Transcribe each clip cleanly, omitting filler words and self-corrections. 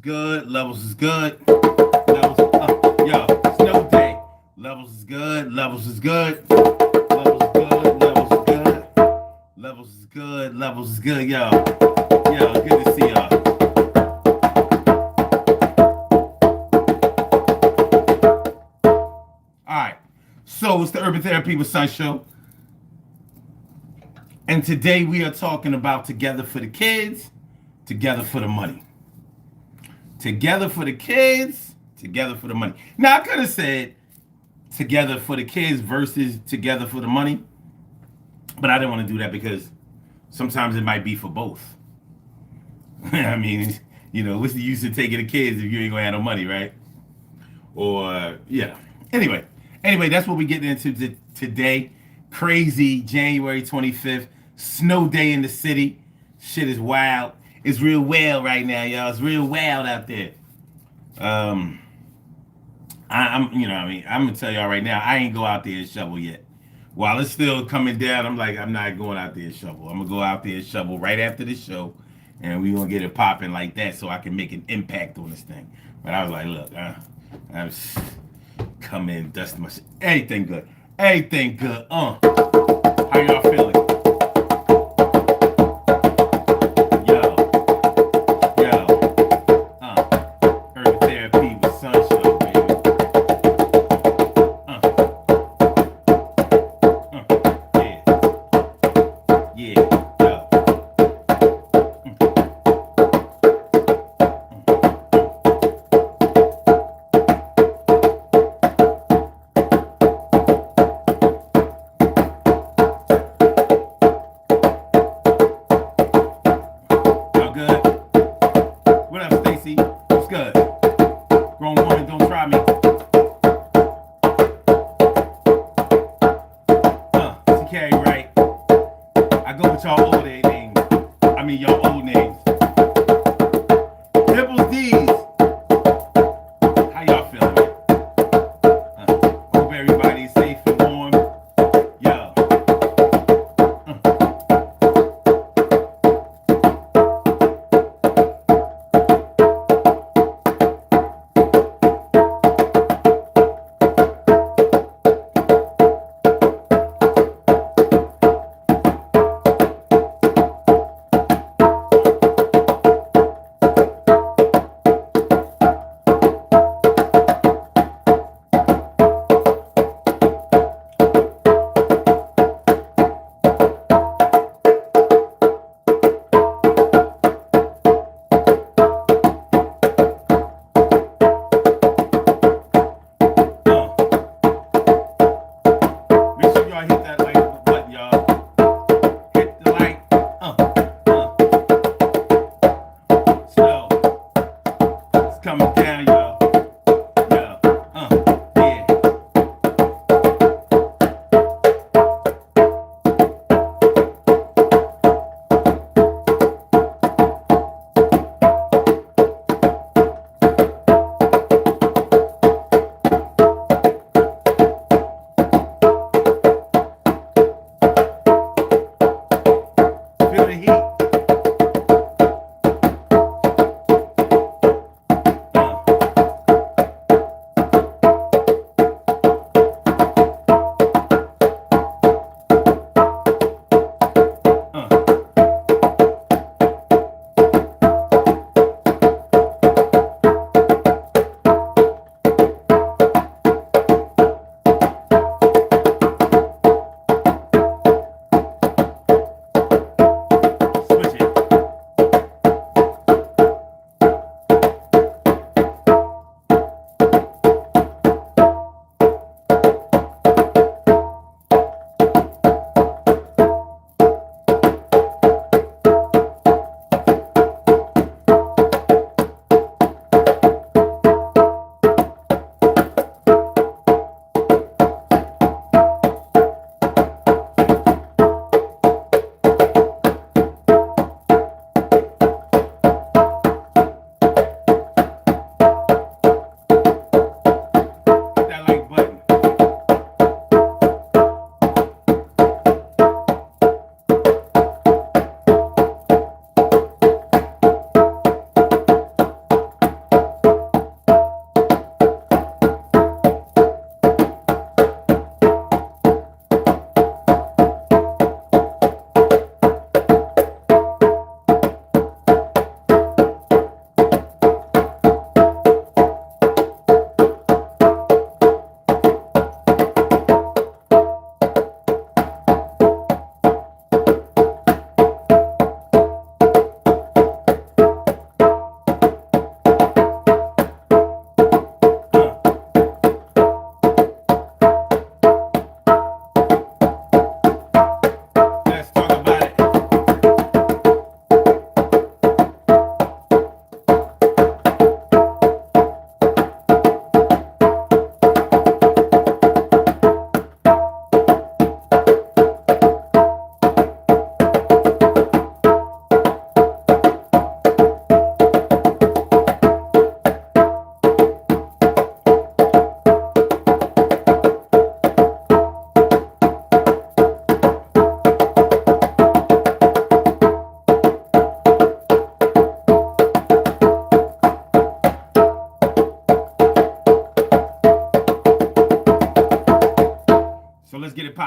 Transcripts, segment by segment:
good. Levels is good. Levels, yo, snow day. Levels is good. Levels is good. Levels is good. Levels is good. Levels is good. Levels is good. Yo, good to see y'all. All right. So it's the Urban Therapy with Sun Show. And today we are talking about Together for the Kids, Together for the Money. Together for the kids, together for the money. Now, I could have said together for the kids versus together for the money, but I didn't want to do that because sometimes it might be for both. I mean, what's the use of taking the kids if you ain't gonna have no money, right? Or, yeah. Anyway, that's what we're getting into today. Crazy January 25th, snow day in the city. Shit is wild. It's real wild right now, y'all. It's real wild out there. I'm gonna tell y'all right now, I ain't go out there and shovel yet. While it's still coming down, I'm not going out there and shovel. I'm gonna go out there and shovel right after the show, and we gonna get it popping like that so I can make an impact on this thing. But I was like, look, I'm come in, dust my shit. Everything good. Everything good. How y'all feeling? Urban Therapy with Sun Show, baby. Yeah, yo. Y'all good? What up, Stacy? What's good? Grown woman, don't try me. To carry right. I go with y'all old names. Y'all old names. Dimples D's. How y'all feeling, man? Hope everybody's safe and warm. Yo. Make sure y'all hit that like button, y'all. Hit the like. Slow. It's coming down, y'all. Yeah. Feel the heat.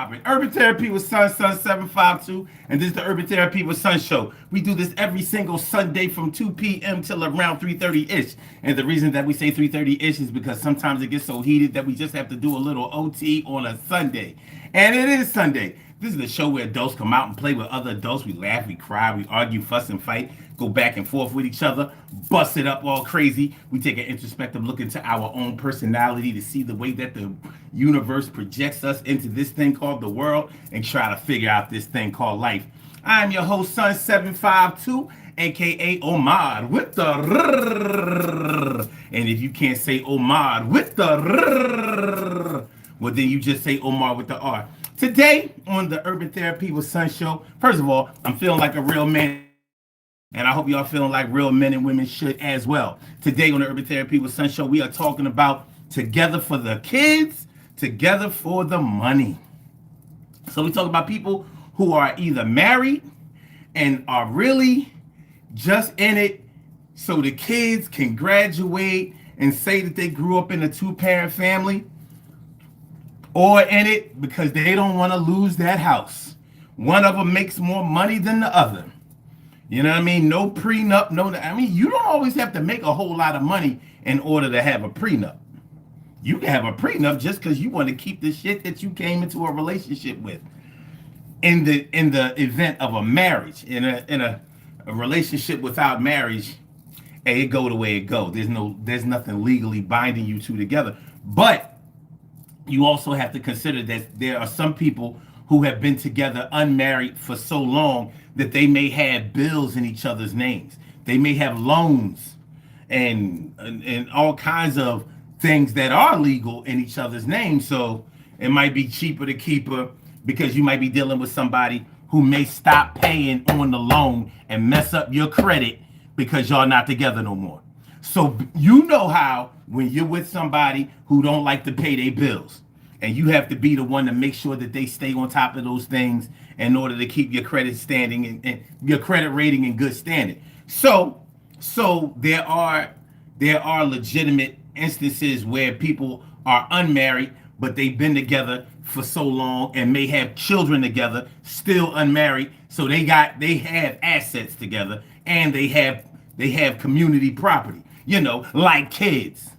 popping? Urban Therapy with Sun 752, and this is the Urban Therapy with Sun show. We do this every single Sunday from 2 p.m. till around 3:30-ish. And the reason that we say 3:30-ish is because sometimes it gets so heated that we just have to do a little OT on a Sunday. And it is Sunday. This is the show where adults come out and play with other adults. We laugh, we cry, we argue, fuss, and fight, go back and forth with each other, bust it up all crazy. We take an introspective look into our own personality to see the way that the universe projects us into this thing called the world and try to figure out this thing called life. I'm your host, Sun 752, aka Omar with the rrrr. And if you can't say Omar with the rrrr, well, then you just say Omar with the R. Today on the Urban Therapy with Sun show, first of all, I'm feeling like a real man, and I hope y'all feeling like real men and women should as well. Today on the Urban Therapy with Sun show, we are talking about together for the kids, together for the money. So we talk about people who are either married and are really just in it so the kids can graduate and say that they grew up in a two-parent family, or in it because they don't want to lose that house. One of them makes more money than the other. You know what I mean? No prenup, you don't always have to make a whole lot of money in order to have a prenup. You can have a prenup just because you want to keep the shit that you came into a relationship with. In the event of a marriage, in a relationship without marriage, hey, it go the way it go. There's nothing legally binding you two together. But you also have to consider that there are some people who have been together unmarried for so long that they may have bills in each other's names. They may have loans and all kinds of things that are legal in each other's names. So it might be cheaper to keep her because you might be dealing with somebody who may stop paying on the loan and mess up your credit because y'all not together no more. So you know how when you're with somebody who don't like to pay their bills, and you have to be the one to make sure that they stay on top of those things in order to keep your credit standing and your credit rating in good standing. So there are legitimate instances where people are unmarried, but they've been together for so long and may have children together, still unmarried. So they have assets together and they have community property, like kids.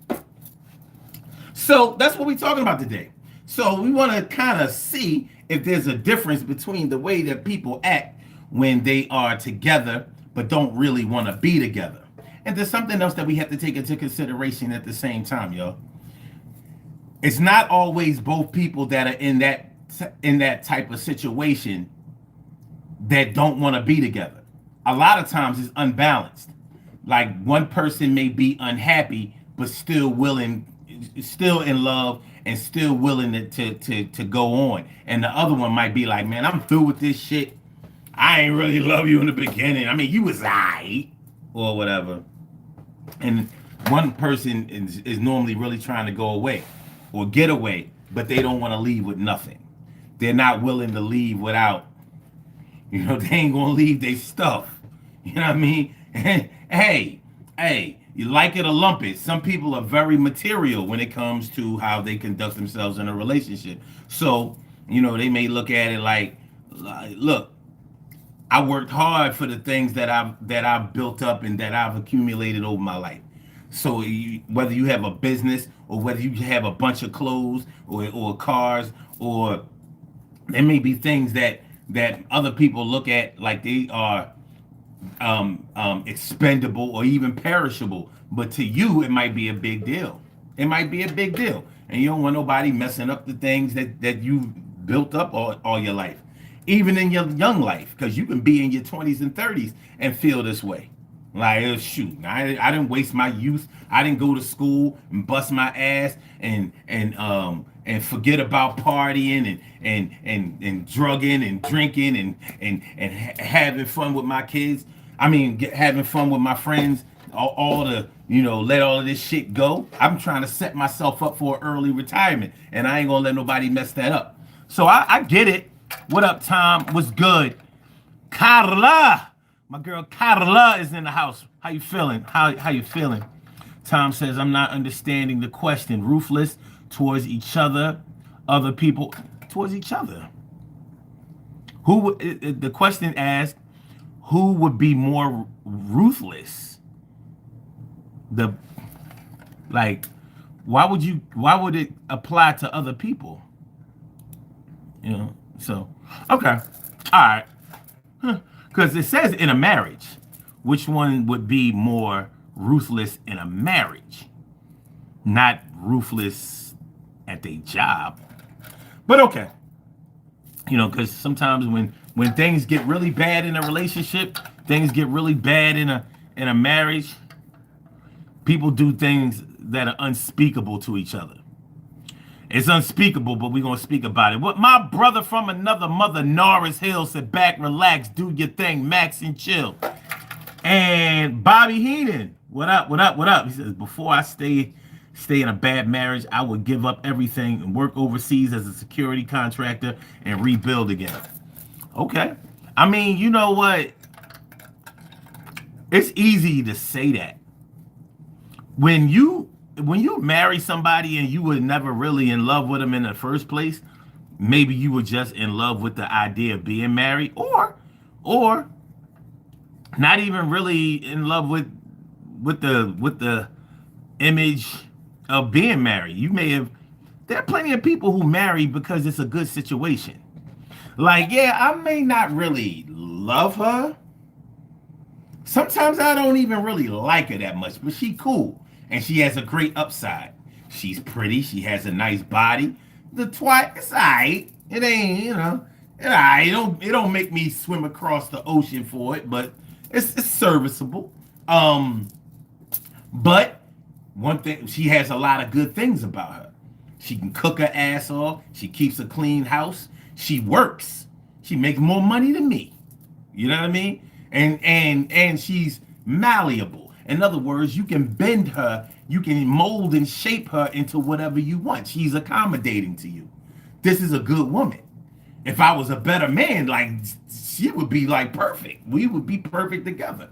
So that's what we're talking about today. So we want to kind of see if there's a difference between the way that people act when they are together but don't really want to be together. And there's something else that we have to take into consideration at the same time, y'all. It's not always both people that are in that type of situation that don't want to be together. A lot of times it's unbalanced. Like one person may be unhappy but still in love and still willing to go on. And the other one might be like, man, I'm through with this shit. I ain't really love you in the beginning. I mean, you was aight or whatever. And one person is normally really trying to go away or get away, but they don't want to leave with nothing. They're not willing to leave without, they ain't going to leave their stuff. You know what I mean? Hey, you like it or lump it. Some people are very material when it comes to how they conduct themselves in a relationship. So, they may look at it like, look, I worked hard for the things that I've built up and that I've accumulated over my life. So whether you have a business or whether you have a bunch of clothes or cars, or there may be things that other people look at like they are expendable or even perishable, but to you it might be a big deal. It might be a big deal, and you don't want nobody messing up the things that you've built up all your life, even in your young life, because you can be in your 20s and 30s and feel this way. Like, shoot, I didn't waste my youth. I didn't go to school and bust my ass and forget about partying and drugging and drinking and having fun with my kids. I mean, having fun with my friends. All the let all of this shit go. I'm trying to set myself up for early retirement, and I ain't gonna let nobody mess that up. So I get it. What up, Tom? What's good? Carla, my girl Carla is in the house. How you feeling? How you feeling? Tom says, I'm not understanding the question. Ruthless towards each other, other people, towards each other. The question asked, who would be more ruthless? The like, why would it apply to other people? You know, so okay, all right, because it says in a marriage, which one would be more ruthless in a marriage, not ruthless at their job, but okay, because sometimes when things get really bad in a relationship, things get really bad in a marriage, people do things that are unspeakable to each other. It's unspeakable, but we're going to speak about it. What my brother from another mother, Norris Hill, said, back, relax, do your thing, max and chill. And Bobby Heenan, what up, what up, what up? He says, before I stay in a bad marriage, I would give up everything and work overseas as a security contractor and rebuild again. Okay. I mean, you know what? It's easy to say that. When you marry somebody and you were never really in love with them in the first place, maybe you were just in love with the idea of being married, or not even really in love with the image of being married. There are plenty of people who marry because it's a good situation. Like, yeah, I may not really love her. Sometimes I don't even really like her that much, but she cool. And she has a great upside. She's pretty. She has a nice body. The twat, it's all right. It ain't, it's all right. It don't make me swim across the ocean for it, but it's serviceable. But one thing, she has a lot of good things about her. She can cook her ass off. She keeps a clean house. She works. She makes more money than me. You know what I mean? And she's malleable. In other words, you can bend her, you can mold and shape her into whatever you want. She's accommodating to you. This is a good woman. If I was a better man, like, she would be like perfect. We would be perfect together.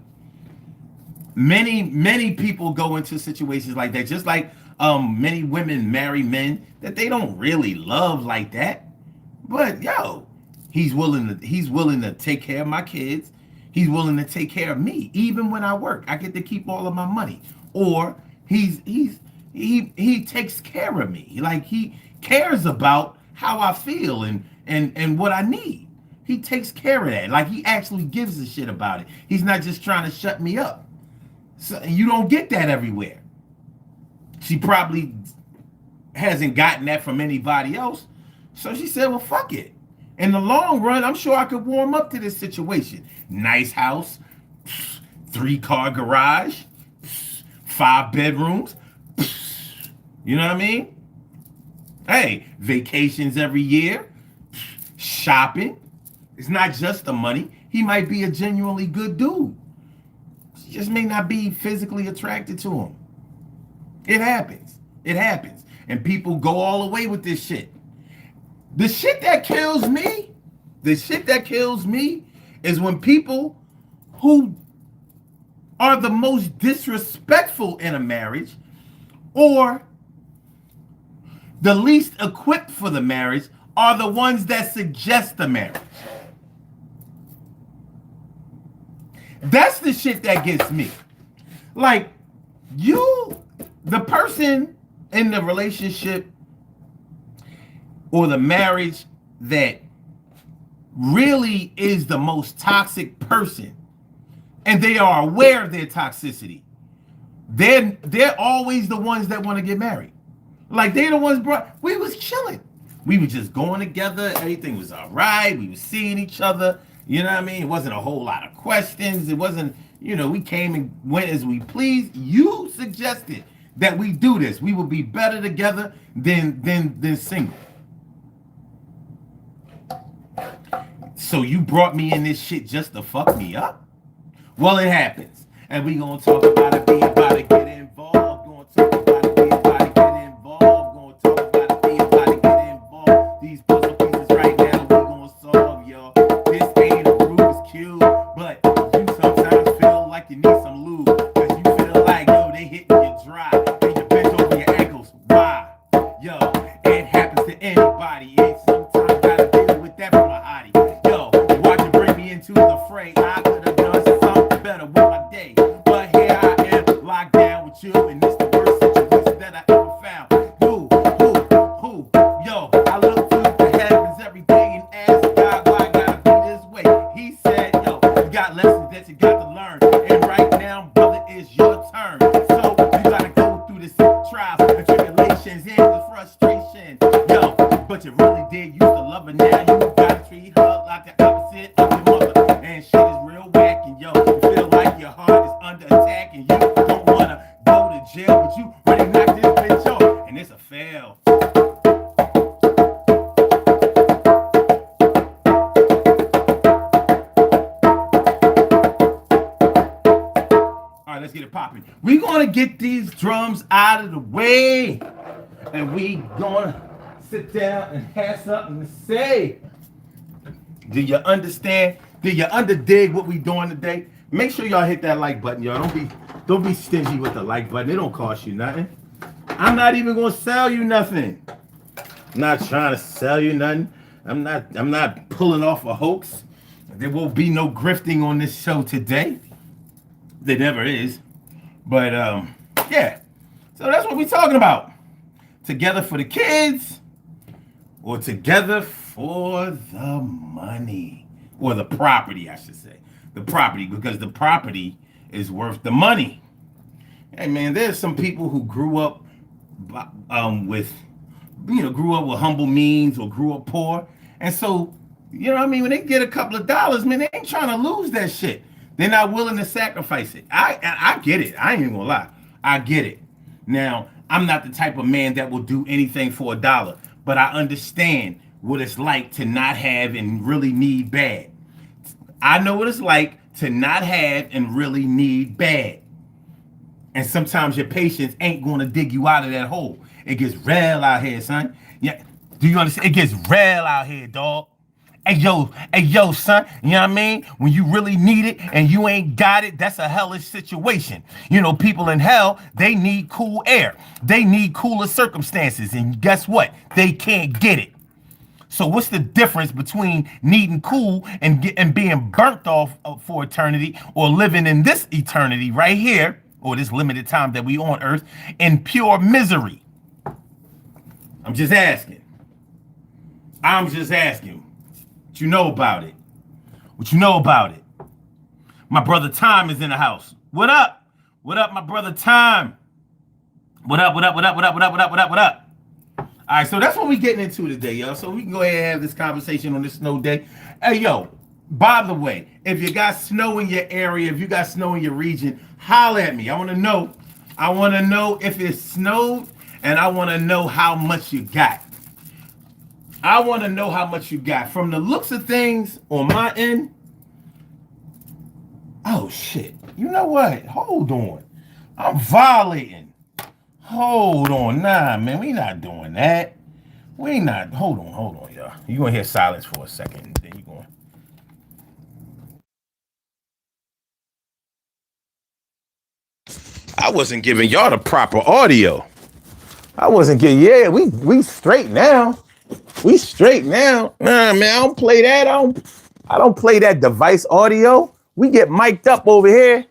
Many people go into situations like that, just like many women marry men that they don't really love like that. But he's willing to take care of my kids. He's willing to take care of me, even when I work. I get to keep all of my money. Or he takes care of me. Like, he cares about how I feel and what I need. He takes care of that. Like, he actually gives a shit about it. He's not just trying to shut me up. So you don't get that everywhere. She probably hasn't gotten that from anybody else. So she said, well, fuck it. In the long run, I'm sure I could warm up to this situation. Nice house, 3-car garage, 5 bedrooms. You know what I mean? Hey, vacations every year, shopping. It's not just the money. He might be a genuinely good dude. She just may not be physically attracted to him. It happens. It happens. And people go all the way with this shit. The shit that kills me is when people who are the most disrespectful in a marriage or the least equipped for the marriage are the ones that suggest the marriage. That's the shit that gets me. Like, the person in the relationship or the marriage that really is the most toxic person, and they are aware of their toxicity, they're always the ones that want to get married. Like, they're the ones we was chilling. We were just going together. Everything was all right. We were seeing each other. You know what I mean? It wasn't a whole lot of questions. It wasn't, we came and went as we pleased. You suggested that we do this. We would be better together than single. So you brought me in this shit just to fuck me up? Well, it happens. And we gonna talk about it, be about it, get involved. Gonna talk about it, be about it, get involved. Gonna talk about it, be about it, get involved. These puzzle pieces right now, we gonna solve, y'all. This ain't a Rubik's Cube, but you sometimes feel like you need some lube. Cause you feel like, they hitting you dry. And you bent over your ankles. Why? It happens to anybody. And sometimes gotta deal with that from a hottie. you, and it's the worst situation that I ever found. Who, yo, I look to the heavens every day and ask God why I gotta be this way. He said, yo, you got lessons that you got to learn, and right now, brother, is your turn. So you gotta go through the trials and tribulations and the frustration, yo. But you really did used to love her, now you gotta treat her like the opposite of your mother, and shit is real whack, and yo, you feel like your heart is under attack, and you don't wanna go to jail, but you ready to knock this bitch off, and it's a fail. Let's get it popping. We gonna get these drums out of the way, and we gonna sit down and have something to say. Do you understand? Do you underdig what we doing today? Make sure y'all hit that like button, y'all. Don't be stingy with the like button. It don't cost you nothing. I'm not even gonna sell you nothing. I'm not trying to sell you nothing. I'm not pulling off a hoax. There will be no grifting on this show today. There never is. But yeah. So that's what we're talking about. Together for the kids or together for the money. Or the property, I should say. The property, because the property is worth the money. Hey man, there's some people who grew up with humble means or grew up poor. And so, you know what I mean, when they get a couple of dollars, man, they ain't trying to lose that shit. They're not willing to sacrifice it. I get it. I ain't even gonna lie. I get it. Now, I'm not the type of man that will do anything for $1, but I understand what it's like to not have and really need bad. I know what it's like to not have and really need bad. And sometimes your patience ain't gonna dig you out of that hole. It gets real out here, son. Yeah. Do you understand? It gets real out here, dog. Hey yo, son, you know what I mean? When you really need it and you ain't got it, that's a hellish situation. You know, people in hell, they need cool air. They need cooler circumstances. And guess what? They can't get it. So what's the difference between needing cool and being burnt off for eternity, or living in this eternity right here, or this limited time that we on earth, in pure misery? I'm just asking. What you know about it? What you know about it? My brother Time is in the house. What up? What up, my brother Time? What up? All right, so that's what we getting into today, yo. So we can go ahead and have this conversation on this snow day. Hey, yo, by the way, if you got snow in your area, if you got snow in your region, holler at me. I want to know. I want to know if it snowed, and I want to know how much you got. I want to know how much you got. From the looks of things on my end, oh shit. You know what? Hold on. I'm violating. Hold on. Nah, man, we not doing that. We not. Hold on, y'all. You're going to hear silence for a second. Then you're going. I wasn't giving y'all the proper audio. I wasn't getting, yeah, we straight now. We straight now. Nah, man, I don't play that. I don't play that device audio. We get mic'd up over here. You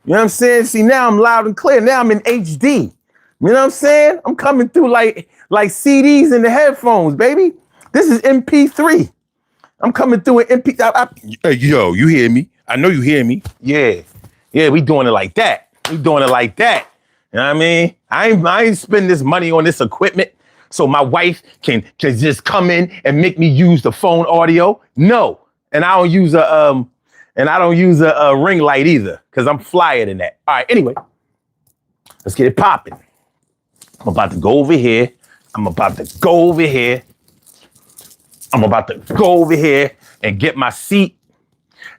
know what I'm saying? See, now I'm loud and clear. Now I'm in HD. You know what I'm saying? I'm coming through like CDs in the headphones, baby. This is MP3. I'm coming through an MP. Hey, yo, you hear me? I know you hear me. Yeah, we doing it like that. We doing it like that. You know what I mean? I ain't spending this money on this equipment so my wife can just come in and make me use the phone audio. No, and I don't use a ring light either, because I'm flyer than that. All right, anyway, let's get it popping. I'm about to go over here. I'm about to go over here and get my seat,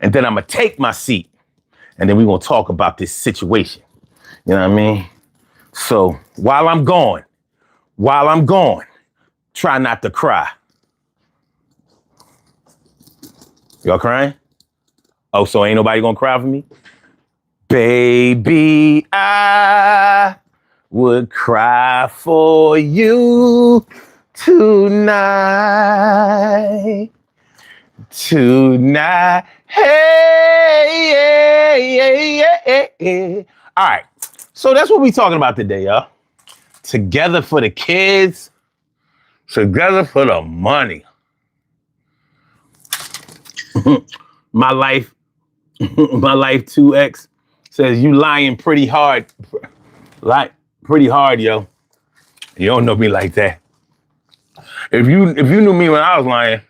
and then I'm gonna take my seat, and then we're gonna talk about this situation. You know what I mean? So while I'm gone, try not to cry. Y'all crying? Oh, so ain't nobody gonna cry for me? Baby, I would cry for you tonight. Hey. All right. So that's what we talking about today, y'all. Together for the kids, together for the money. My life 2X says you lying pretty hard. Like pretty hard, yo. You don't know me like that. If you knew me when I was lying,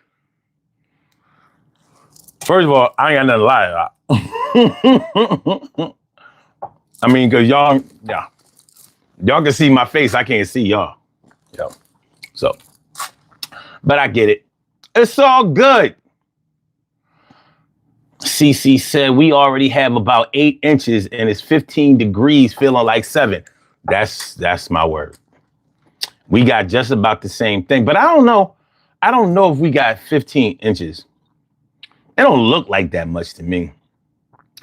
first of all, I ain't got nothing to lie about. I mean, cause y'all can see my face. I can't see y'all. Yo. So, but I get it. It's all good. CC said we already have about 8 inches and it's 15 degrees, feeling like 7. That's my word. We got just about the same thing, but I don't know if we got 15 inches. It don't look like that much to me.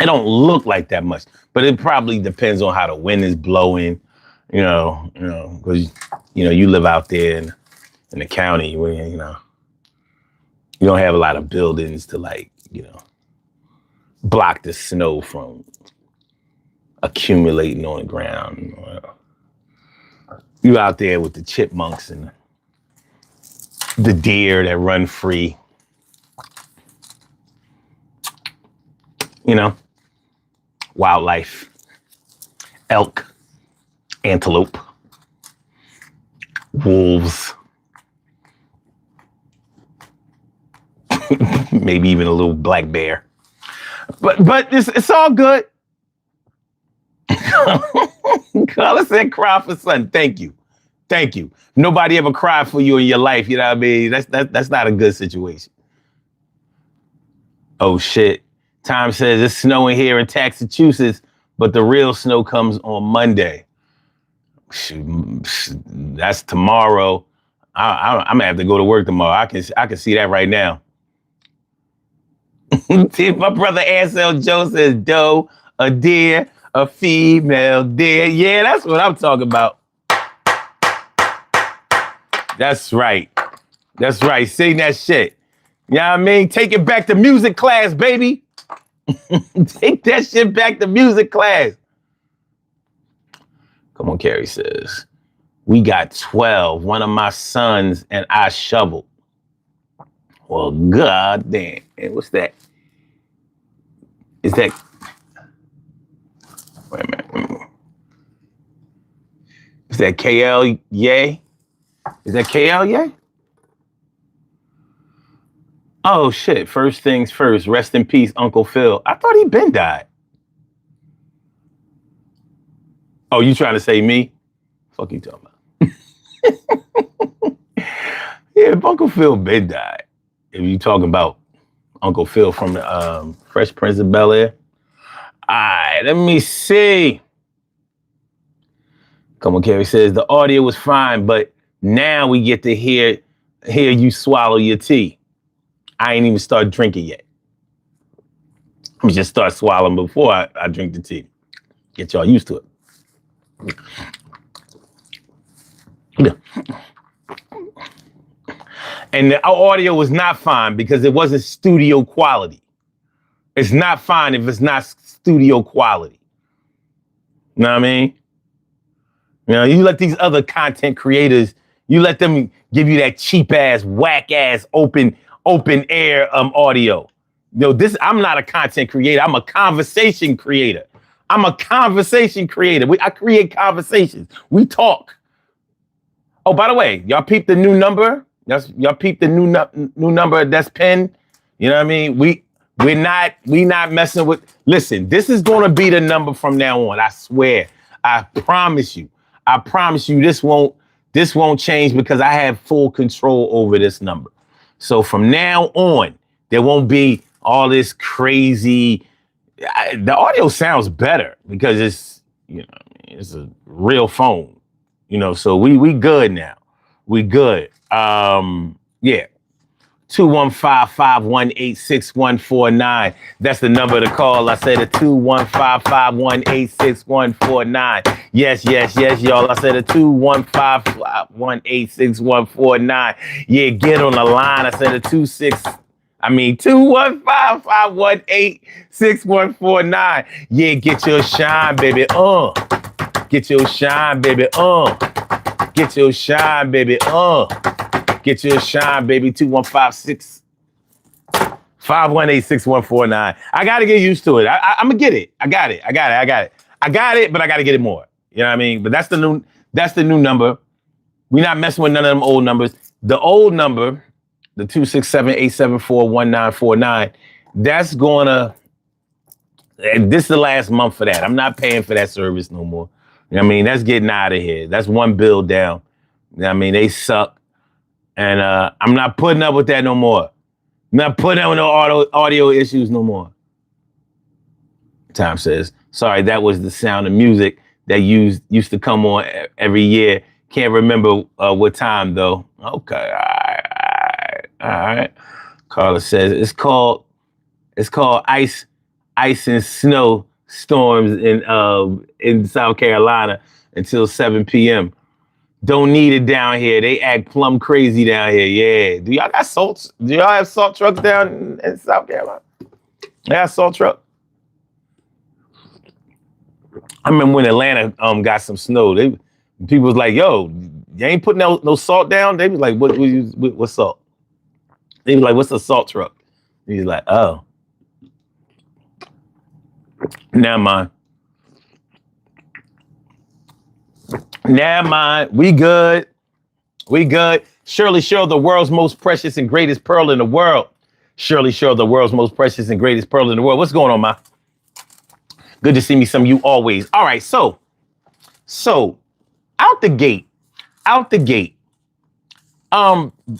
It don't look like that much, but it probably depends on how the wind is blowing, because, you live out there in the county where, you don't have a lot of buildings to block the snow from accumulating on the ground. You out there with the chipmunks and the deer that run free. Wildlife, elk, antelope, wolves, maybe even a little black bear. But it's all good. Carla said cry for son. Thank you. Nobody ever cried for you in your life, you know what I mean? That's not a good situation. Oh shit. Time says it's snowing here in Massachusetts, but the real snow comes on Monday. That's tomorrow. I'm gonna have to go to work tomorrow. I can see that right now. My brother Ansel Joe says doe, a deer, a female deer. Yeah, that's what I'm talking about. That's right. Sing that shit. You know what I mean? Take it back to music class, baby. Take that shit back to music class. Come on, Carrie says. We got 12. One of my sons and I shoveled. Well, god damn. What's that? Is that... Wait a minute. Is that KL Yay? Is that KL Yay? Oh, shit. First things first. Rest in peace, Uncle Phil. I thought he been died. Oh, you trying to say me? Fuck you talking about? Yeah, Uncle Phil been died. If you talking about Uncle Phil from the Fresh Prince of Bel-Air. All right, let me see. Come on, Carrie says, the audio was fine, but now we get to hear you swallow your tea. I ain't even start drinking yet. Let me just start swallowing before I drink the tea. Get y'all used to it. Yeah. And the audio was not fine because it wasn't studio quality. It's not fine if it's not studio quality. You know what I mean? You let these other content creators, you let them give you that cheap ass, whack ass, open air audio. I'm not a content creator. I'm a conversation creator. I create conversations. We talk. Oh, by the way, y'all peep the new number? Y'all peep the new number that's pinned? You know what I mean? We not messing with. Listen, this is gonna be the number from now on. I swear. I promise you. This won't change because I have full control over this number. So from now on, there won't be all this crazy. The audio sounds better because it's a real phone. So we good now. We good. Yeah. 215-518-6149. That's the number to call. I said a 215-518-6149. Yes, y'all. I said a 215-518-6149. Yeah, get on the line. I said a 215-518-6149. Yeah, get your shine, baby. Get your shine, baby. Get your shine, baby. Get your shine, baby. 2156 518-6149. I gotta get used to it. I'm gonna get it. I got it, but I gotta get it more. You know what I mean? But that's the new number. We're not messing with none of them old numbers. The old number, the 267-874-1949, that's gonna, this is the last month for that. I'm not paying for that service no more. You know what I mean? That's getting out of here. That's one bill down. You know what I mean? They suck. And I'm not putting up with that no more. I'm not putting up with no audio issues no more. Tom says, sorry, that was the Sound of Music that used to come on every year. Can't remember what time though. Okay, all right. Carla says it's called ice and snow storms in South Carolina until 7 p.m. Don't need it down here. They act plumb crazy down here. Yeah. Do y'all got salt? Do y'all have salt trucks down in South Carolina? Yeah, salt truck. I remember when Atlanta got some snow. People was like, "Yo, you ain't putting no salt down." They was like, "What salt?" They was like, "What's a salt truck?" He's like, "Oh, never mind. Never mind. We good. Shirley Sherrill, the world's most precious and greatest pearl in the world. Shirley Sherrill, the world's most precious and greatest pearl in the world. What's going on, ma? Good to see me. Some of you always. All right, so out the gate.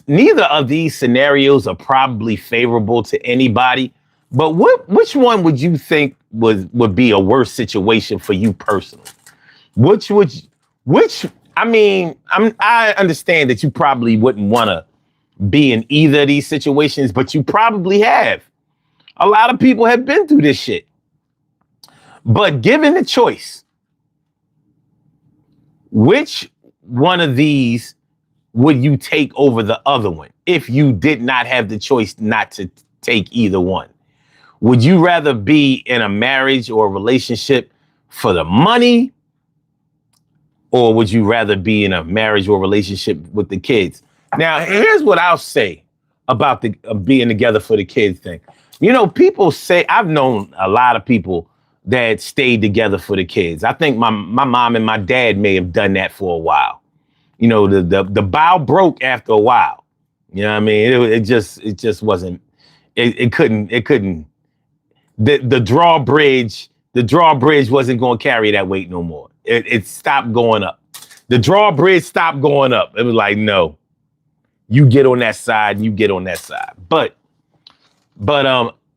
Neither of these scenarios are probably favorable to anybody. But which one would you think would be a worse situation for you personally? I understand that you probably wouldn't want to be in either of these situations, but you probably have. A lot of people have been through this shit. But given the choice, which one of these would you take over the other one if you did not have the choice not to take either one? Would you rather be in a marriage or a relationship for the money? Or would you rather be in a marriage or relationship with the kids? Now, here's what I'll say about the being together for the kids thing. You know, people say, I've known a lot of people that stayed together for the kids. I think my mom and my dad may have done that for a while. You know, the bow broke after a while. You know what I mean? It just wasn't, it couldn't, the drawbridge wasn't going to carry that weight no more. It stopped going up. The drawbridge stopped going up. It was like, no, you get on that side and you get on that side. But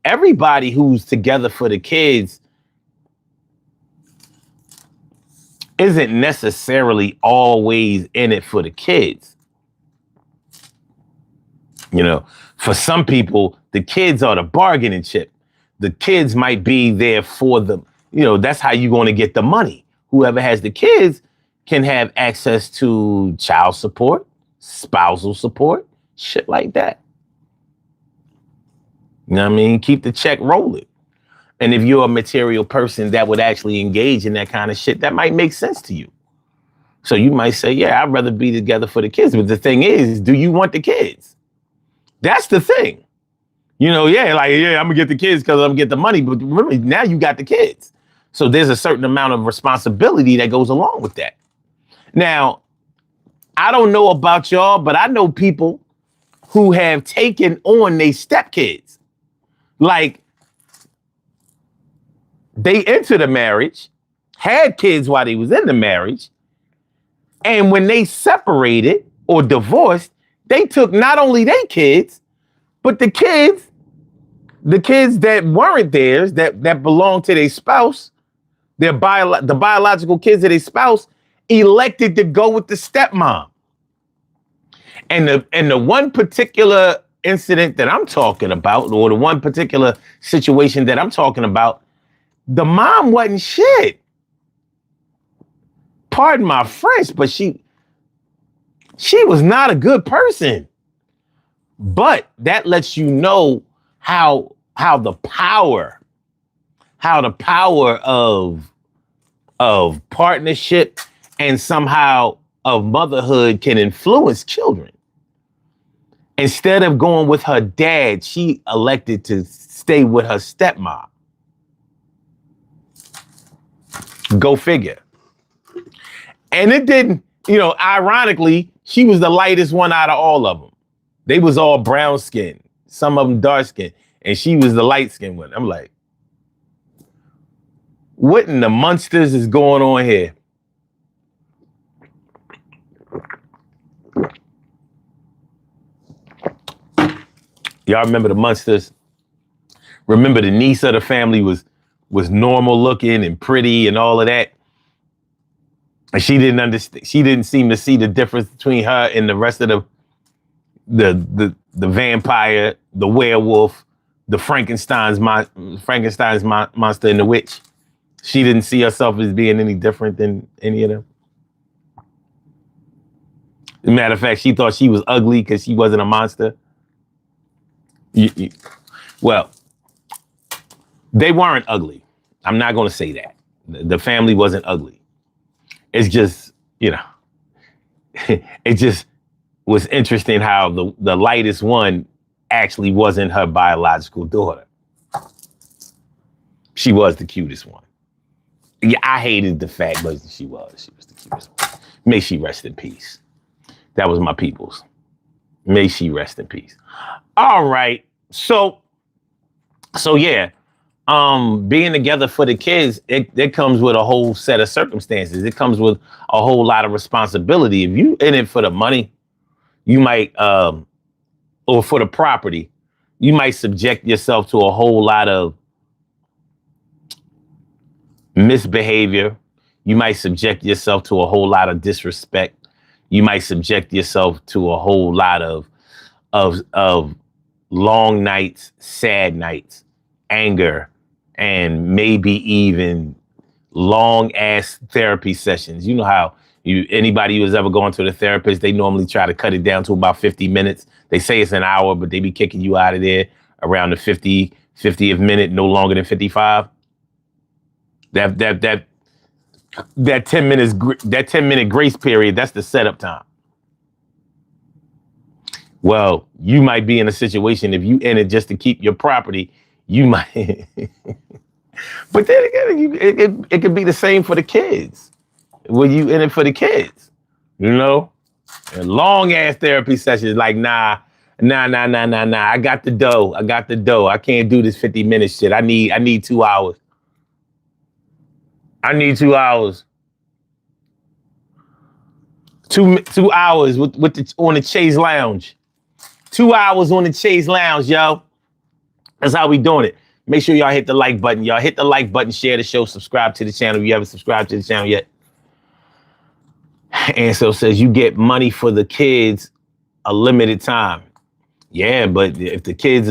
everybody who's together for the kids isn't necessarily always in it for the kids. You know, for some people, the kids are the bargaining chip. The kids might be there for them. You know, that's how you're going to get the money. Whoever has the kids can have access to child support, spousal support, shit like that. You know what I mean? Keep the check rolling. And if you're a material person that would actually engage in that kind of shit, that might make sense to you. So you might say, yeah, I'd rather be together for the kids. But the thing is, do you want the kids? That's the thing. You know, I'm gonna get the kids because I'm gonna get the money. But remember, now you got the kids. So there's a certain amount of responsibility that goes along with that. Now, I don't know about y'all, but I know people who have taken on their stepkids. Like, they entered a marriage, had kids while they was in the marriage, and when they separated or divorced, they took not only their kids, but the kids that weren't theirs, that belonged to their spouse, the biological kids of their spouse, elected to go with the stepmom. And the one particular incident that I'm talking about, or the one particular situation that I'm talking about, the mom wasn't shit. Pardon my French, but she was not a good person. But that lets you know how the power of of partnership and somehow of motherhood can influence children. Instead of going with her dad, she elected to stay with her stepmom. Go figure. And it didn't, ironically, she was the lightest one out of all of them. They was all brown skin, some of them dark skin, and she was the light skinned one. I'm like, what in the monsters is going on here? Y'all remember the Munsters? Remember the niece of the family was normal looking and pretty and all of that. And she didn't understand. She didn't seem to see the difference between her and the rest of the vampire, the werewolf, the Frankenstein's monster, and the witch. She didn't see herself as being any different than any of them. As a matter of fact, she thought she was ugly because she wasn't a monster. Well, they weren't ugly. I'm not going to say that. The family wasn't ugly. It's just, it just was interesting how the lightest one actually wasn't her biological daughter. She was the cutest one. Yeah, I hated the fact, but she was the cutest one. May she rest in peace. That was my people's. May she rest in peace. All right. So yeah. Being together for the kids, it comes with a whole set of circumstances. It comes with a whole lot of responsibility. If you in it for the money, you might, or for the property, you might subject yourself to a whole lot of misbehavior. You might subject yourself to a whole lot of disrespect. You might subject yourself to a whole lot of long nights, sad nights, anger, and maybe even long ass therapy sessions. You know how anybody who's ever gone to the therapist, they normally try to cut it down to about 50 minutes. They say it's an hour, but they be kicking you out of there around the 50th minute, no longer than 55. That 10 minute grace period, that's the setup time. Well, you might be in a situation, if you in it just to keep your property, you might. But then again, it could be the same for the kids. When you in it for the kids, And long ass therapy sessions, like, nah. I got the dough. I can't do this 50-minute shit. I need 2 hours. I need 2 hours. 2 hours on the Chase Lounge. 2 hours on the Chase Lounge, yo. That's how we doing it. Make sure y'all hit the like button. Y'all hit the like button, share the show, subscribe to the channel if you haven't subscribed to the channel yet. And so says you get money for the kids a limited time. Yeah, but if the kids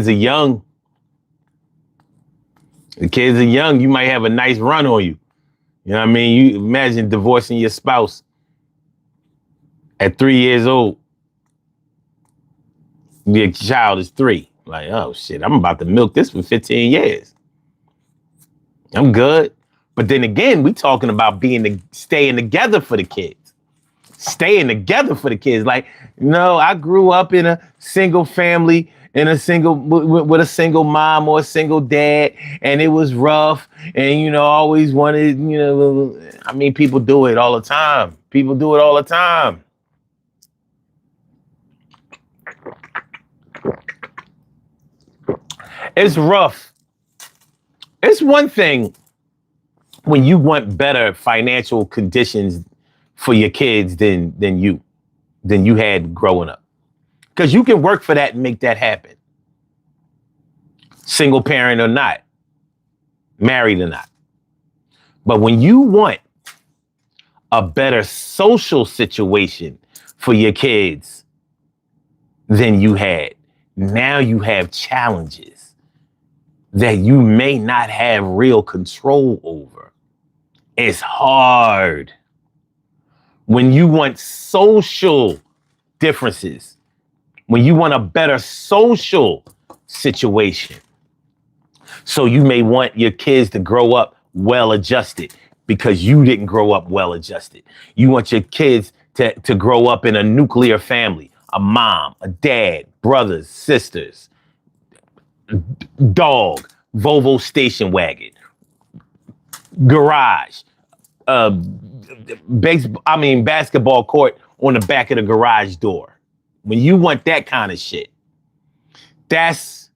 are young, you might have a nice run on you. You know what I mean? You imagine divorcing your spouse at 3 years old. Your child is 3. Like, oh shit, I'm about to milk this for 15 years. I'm good. But then again, we talking about staying together for the kids. Staying together for the kids. Like, I grew up in a single family, with a single mom or a single dad, and it was rough. And, I always wanted, people do it all the time. People do it all the time. It's rough. It's one thing when you want better financial conditions for your kids than you had growing up. Because you can work for that and make that happen. Single parent or not. Married or not. But when you want a better social situation for your kids than you had, now you have challenges that you may not have real control over. It's hard. When you want social differences, when you want a better social situation, so you may want your kids to grow up well-adjusted, because you didn't grow up well adjusted. You want your kids to grow up in a nuclear family, a mom, a dad, brothers, sisters, dog, Volvo station wagon, garage, basketball court on the back of the garage door. When you want that kind of shit, that's,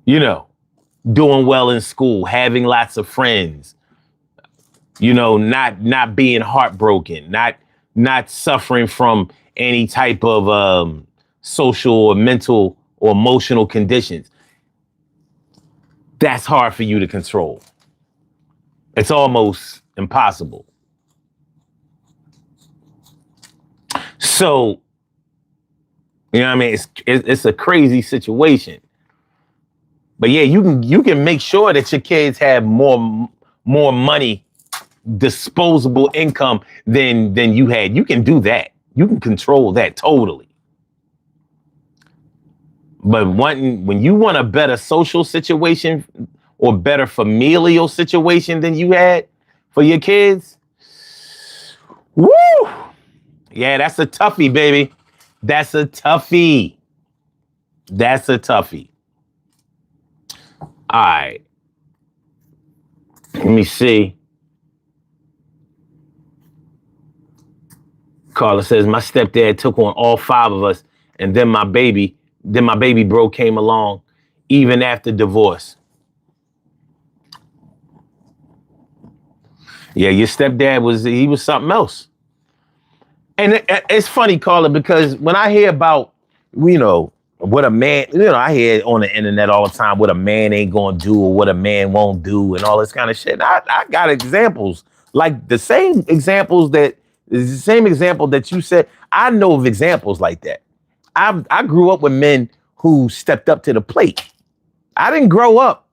doing well in school, having lots of friends, not being heartbroken, not suffering from any type of social or mental or emotional conditions. That's hard for you to control. It's almost impossible. So, it's a crazy situation. But yeah, you can make sure that your kids have more money, disposable income than you had. You can do that. You can control that totally. But when you want a better social situation or better familial situation than you had for your kids, woo! Yeah, that's a toughie, baby. That's a toughie. That's a toughie. All right. Let me see. Carla says, my stepdad took on all 5 of us, and then my baby bro came along even after divorce. Yeah, your stepdad was something else. And it's funny, Carla, because when I hear about, what a man, I hear on the internet all the time what a man ain't gonna do or what a man won't do and all this kind of shit. I got examples, like the same example that you said. I know of examples like that. I grew up with men who stepped up to the plate. I didn't grow up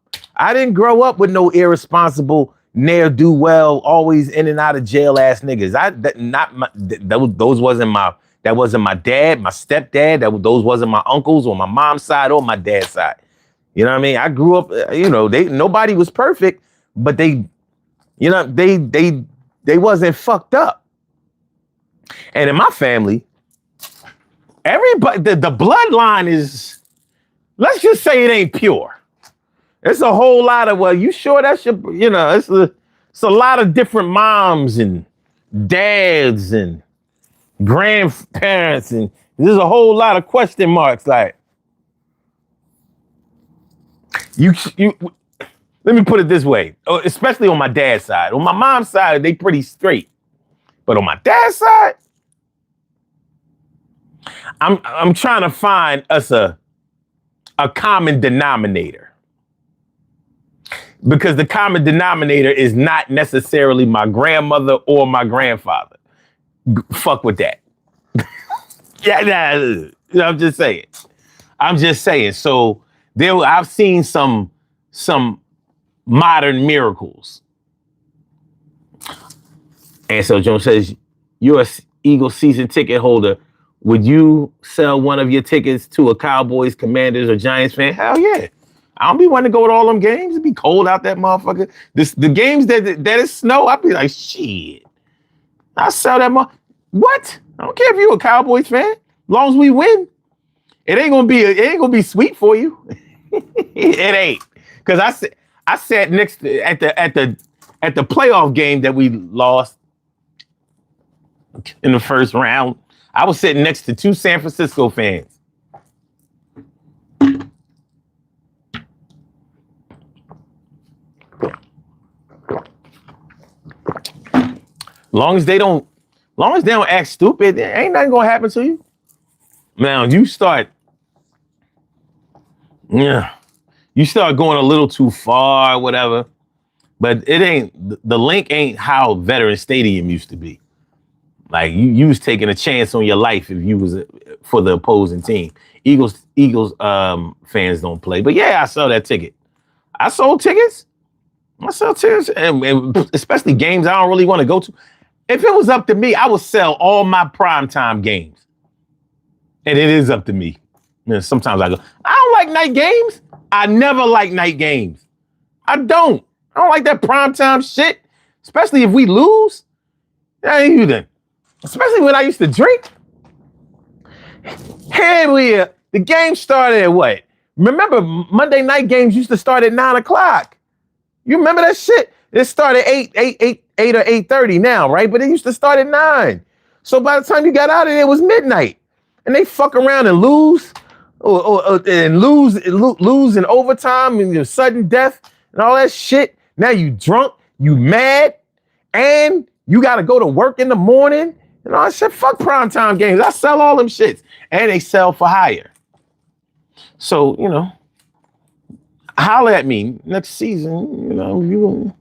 with no irresponsible, ne'er-do-well, always in and out of jail ass niggas. That wasn't my dad, my stepdad. Those wasn't my uncles or my mom's side or my dad's side. You know what I mean? I grew up, nobody was perfect, but they wasn't fucked up. And in my family, everybody, the bloodline is, let's just say it ain't pure. It's a whole lot of, well, you sure that's your, it's a lot of different moms and dads and grandparents, and there's a whole lot of question marks. Like, you let me put it this way, especially on my dad's side. On my mom's side, they pretty straight. But on my dad's side, I'm trying to find us a common denominator. Because the common denominator is not necessarily my grandmother or my grandfather. Fuck with that. I'm just saying. So I've seen some modern miracles. And so Jones says, you're an Eagles season ticket holder. Would you sell one of your tickets to a Cowboys, Commanders, or Giants fan? Hell yeah. I don't be wanting to go to all them games. It'd be cold out that motherfucker. The games that is snow, I'd be like, shit. I'll sell that What? I don't care if you're a Cowboys fan. As long as we win, it ain't gonna be sweet for you. It ain't. Cause I sat next to, at the playoff game that we lost in the first round. I was sitting next to 2 San Francisco fans. Long as they don't act stupid, ain't nothing gonna happen to you. Now you start going a little too far, whatever. But the link ain't how Veteran Stadium used to be. Like you was taking a chance on your life if you was for the opposing team. Eagles fans don't play. But yeah, I sold that ticket. I sold tickets. I sell tickets, and especially games I don't really want to go to. If it was up to me, I would sell all my primetime games. And it is up to me. Sometimes I go, I don't like night games. I never like night games. I don't. I don't like that primetime shit, especially if we lose. Yeah, you then. Especially when I used to drink. Here we are. The game started at what? Remember, Monday night games used to start at 9:00. You remember that shit? It started 8 or 8:30 now, right? But it used to start at 9. So by the time you got out of there, it was midnight. And they fuck around and lose, and lose in overtime and your sudden death and all that shit. Now you drunk, you mad, and you got to go to work in the morning. And all that shit. Fuck primetime games. I sell all them shits. And they sell for higher. So, holler at me next season,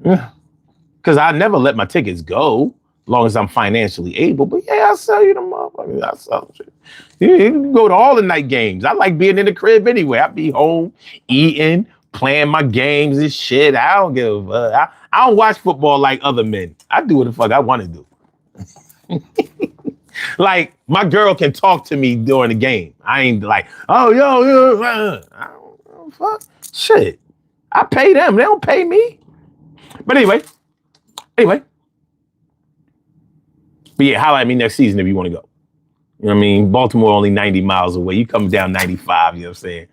because I never let my tickets go as long as I'm financially able. But yeah, I'll sell you the motherfuckers. I'll sell them shit. You can go to all the night games. I like being in the crib anyway. I be home, eating, playing my games and shit. I don't give a fuck. I don't watch football like other men. I do what the fuck I want to do. Like, my girl can talk to me during the game. I ain't like, oh, yo, I don't fuck. Shit. I pay them. They don't pay me. But anyway. But yeah, holler at me next season if you want to go. You know what I mean? Baltimore only 90 miles away. You come down 95, you know what I'm saying?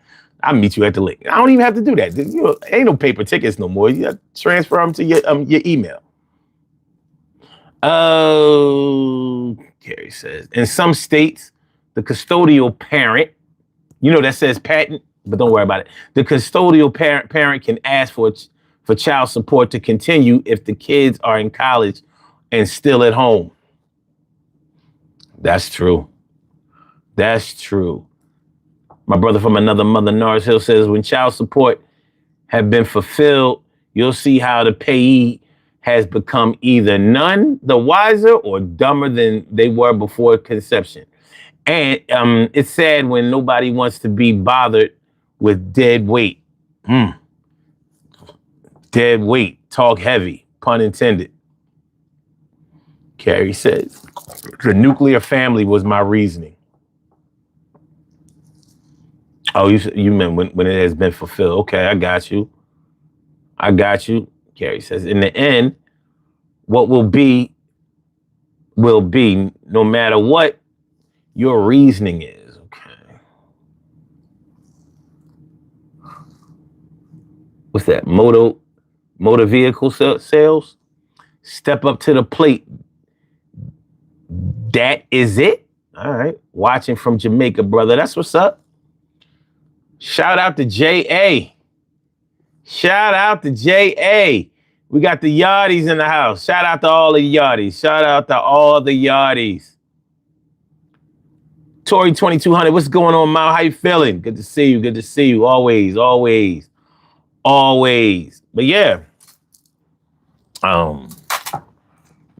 I'll meet you at the lake. I don't even have to do that. Ain't no paper tickets no more. You got to transfer them to your email. Oh, Gary says, in some states, the custodial parent, that says patent, but don't worry about it. The custodial parent can ask for child support to continue if the kids are in college and still at home. That's true. That's true. My brother from another mother, Norris Hill, says, when child support have been fulfilled, you'll see how the payee has become either none the wiser or dumber than they were before conception. And it's sad when nobody wants to be bothered with dead weight. Dead weight, talk heavy, pun intended. Carrie says, the nuclear family was my reasoning. Oh, you meant when it has been fulfilled. Okay, I got you. Carrie says, in the end, what will be, no matter what your reasoning is. Okay. What's that? Motor vehicle sales? Step up to the plate. That is it? All right. Watching from Jamaica, brother. That's what's up. Shout out to J.A. We got the Yardies in the house. Shout out to all the Yardies. Tori 2200, what's going on, Mal? How you feeling? Good to see you. Always. But yeah.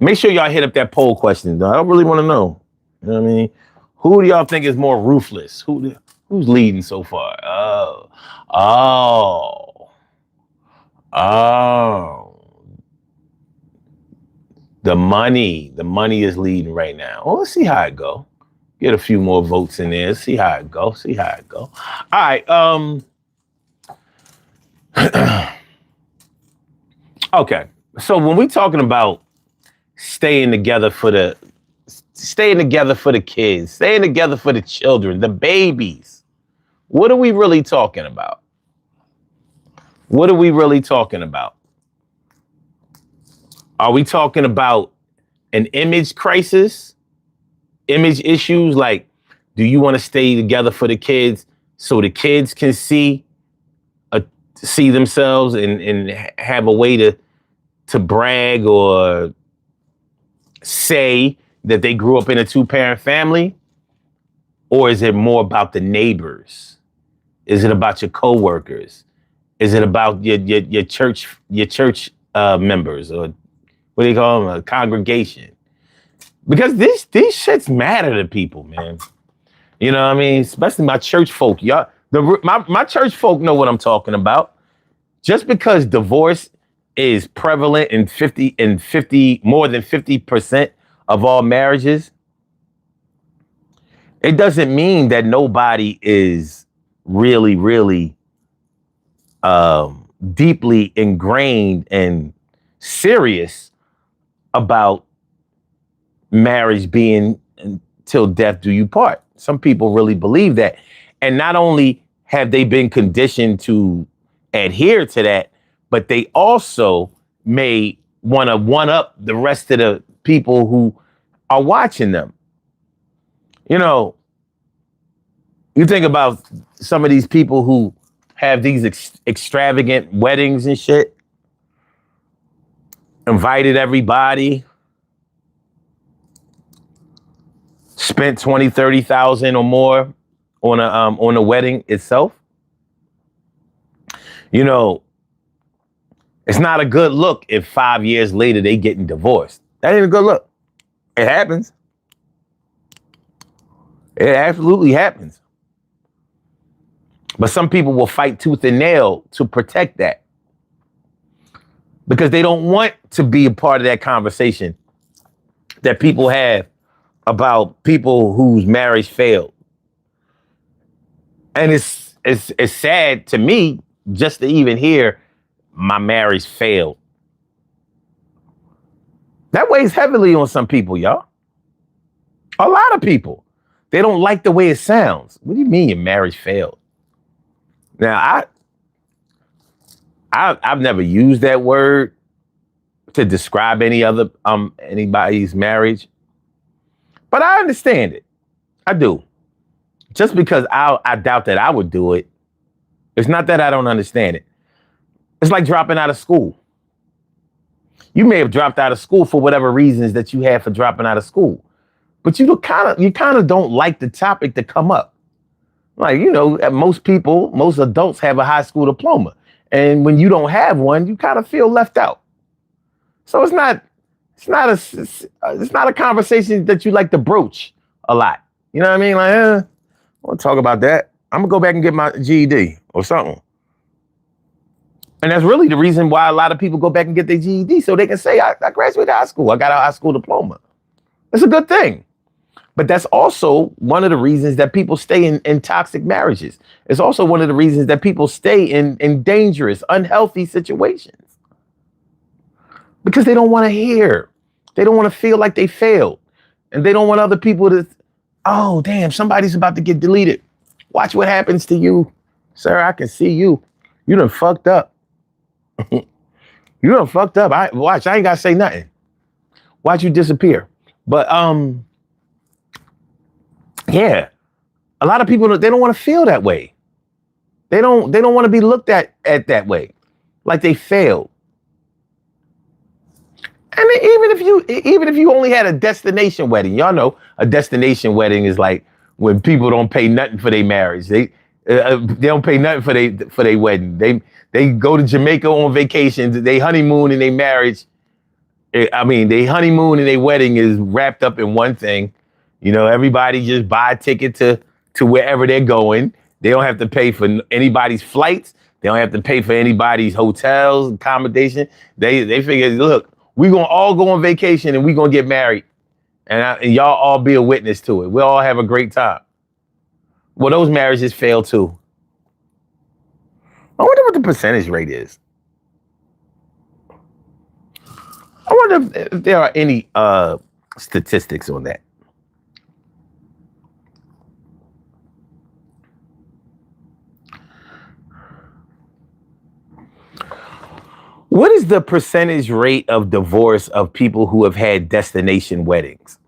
Make sure y'all hit up that poll question, though. I really want to know. You know what I mean? Who do y'all think is more ruthless? Who's leading so far? The money is leading right now. Well, let's see how it go. Get a few more votes in there. See how it go. All right. Okay. So when we're talking about staying together for the kids, staying together for the children, the babies, what are we really talking about? Are we talking about an image crisis? Image issues? Like, do you want to stay together for the kids so the kids can see themselves and have a way to brag or say that they grew up in a 2-parent family? Or is it more about the neighbors? Is it about your coworkers? Is it about your church members, or what do you call them, a congregation? Because these shits matter to people, man. You know what I mean? Especially my church folk. Y'all, my church folk know what I'm talking about. Just because divorce is prevalent in 50 more than 50% of all marriages, it doesn't mean that nobody is really deeply ingrained and serious about marriage being until death do you part. Some people really believe that. And not only have they been conditioned to adhere to that, but they also may want to one up the rest of the people who are watching them. You know, you think about some of these people who have these extravagant weddings and shit, invited everybody, spent 20, 30,000 or more on a wedding itself. You know, it's not a good look if 5 years later they getting divorced. That ain't a good look. It happens. It absolutely happens. But some people will fight tooth and nail to protect that because they don't want to be a part of that conversation that people have about people whose marriage failed. And it's sad to me just to even hear my marriage failed. That weighs heavily on some people, y'all. A lot of people. They don't like the way it sounds. What do you mean your marriage failed? Now, I've never used that word to describe anybody's marriage, but I understand it. I do. Just because I doubt that I would do it, it's not that I don't understand it. It's like dropping out of school. You may have dropped out of school for whatever reasons that you had for dropping out of school, but you kind of don't like the topic to come up. Like, you know, most adults have a high school diploma. And when you don't have one, you kind of feel left out. So it's not a conversation that you like to broach a lot. You know what I mean? Like, I want to talk about that. I'm going to go back and get my GED or something. And that's really the reason why a lot of people go back and get their GED, so they can say, I graduated high school. I got a high school diploma. It's a good thing. But that's also one of the reasons that people stay in toxic marriages. It's also one of the reasons that people stay in dangerous, unhealthy situations. Because they don't want to hear. They don't want to feel like they failed. And they don't want other people to, oh, damn, somebody's about to get deleted. Watch what happens to you. Sir, I can see you. You done fucked up. You done fucked up. I ain't got to say nothing. Watch you disappear. But, yeah, a lot of people, they don't want to feel that way. They don't want to be looked at that way, like they failed. And even if you only had a destination wedding, y'all know a destination wedding is like when people don't pay nothing for their marriage. They don't pay nothing for their wedding. They go to Jamaica on vacation. They honeymoon and their marriage. I mean, they honeymoon and their wedding is wrapped up in one thing. You know, everybody just buy a ticket to wherever they're going. They don't have to pay for anybody's flights. They don't have to pay for anybody's hotels, accommodation. They figure, look, we're going to all go on vacation and we're going to get married. And y'all all be a witness to it. We'll all have a great time. Well, those marriages fail too. I wonder what the percentage rate is. I wonder if there are any statistics on that. What is the percentage rate of divorce of people who have had destination weddings?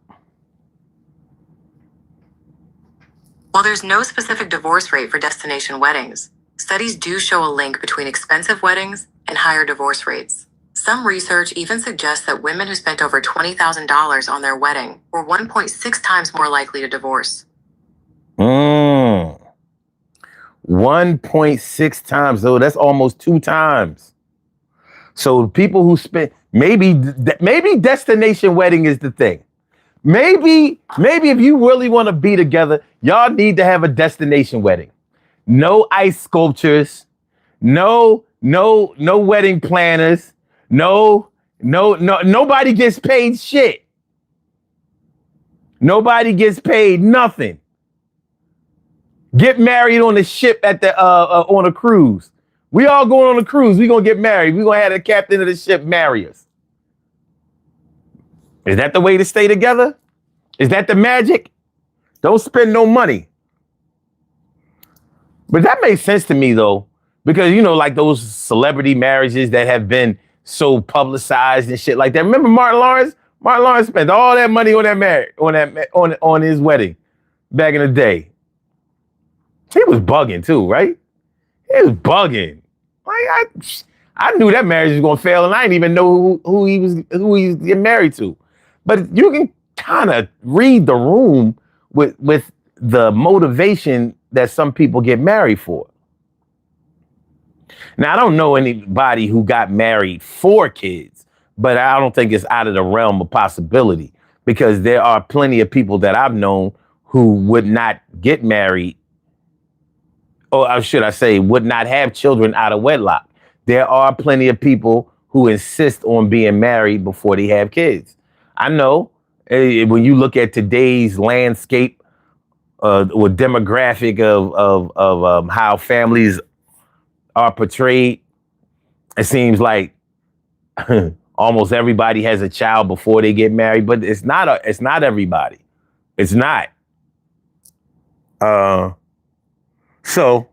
While there's no specific divorce rate for destination weddings, studies do show a link between expensive weddings and higher divorce rates. Some research even suggests that women who spent over $20,000 on their wedding were 1.6 times more likely to divorce. 1.6 times, though. That's almost 2 times. So people who spend, maybe destination wedding is the thing. Maybe if you really want to be together, y'all need to have a destination wedding. No ice sculptures, no wedding planners, no, nobody gets paid shit. Nobody gets paid nothing. Get married on the ship at on a cruise We all going on a cruise. We gonna get married. We gonna have the captain of the ship marry us. Is that the way to stay together? Is that the magic? Don't spend no money. But that makes sense to me though, because like those celebrity marriages that have been so publicized and shit like that. Remember Martin Lawrence? Martin Lawrence spent all that money on that marriage, on his wedding back in the day. He was bugging too, right? He was bugging. Like I knew that marriage was gonna fail, and I didn't even know who he was getting married to. But you can kind of read the room with the motivation that some people get married for. Now, I don't know anybody who got married for kids, but I don't think it's out of the realm of possibility, because there are plenty of people that I've known who would not get married, or should I say, would not have children out of wedlock. There are plenty of people who insist on being married before they have kids. I know when you look at today's landscape or demographic of how families are portrayed, it seems like almost everybody has a child before they get married, but it's not everybody. It's not. So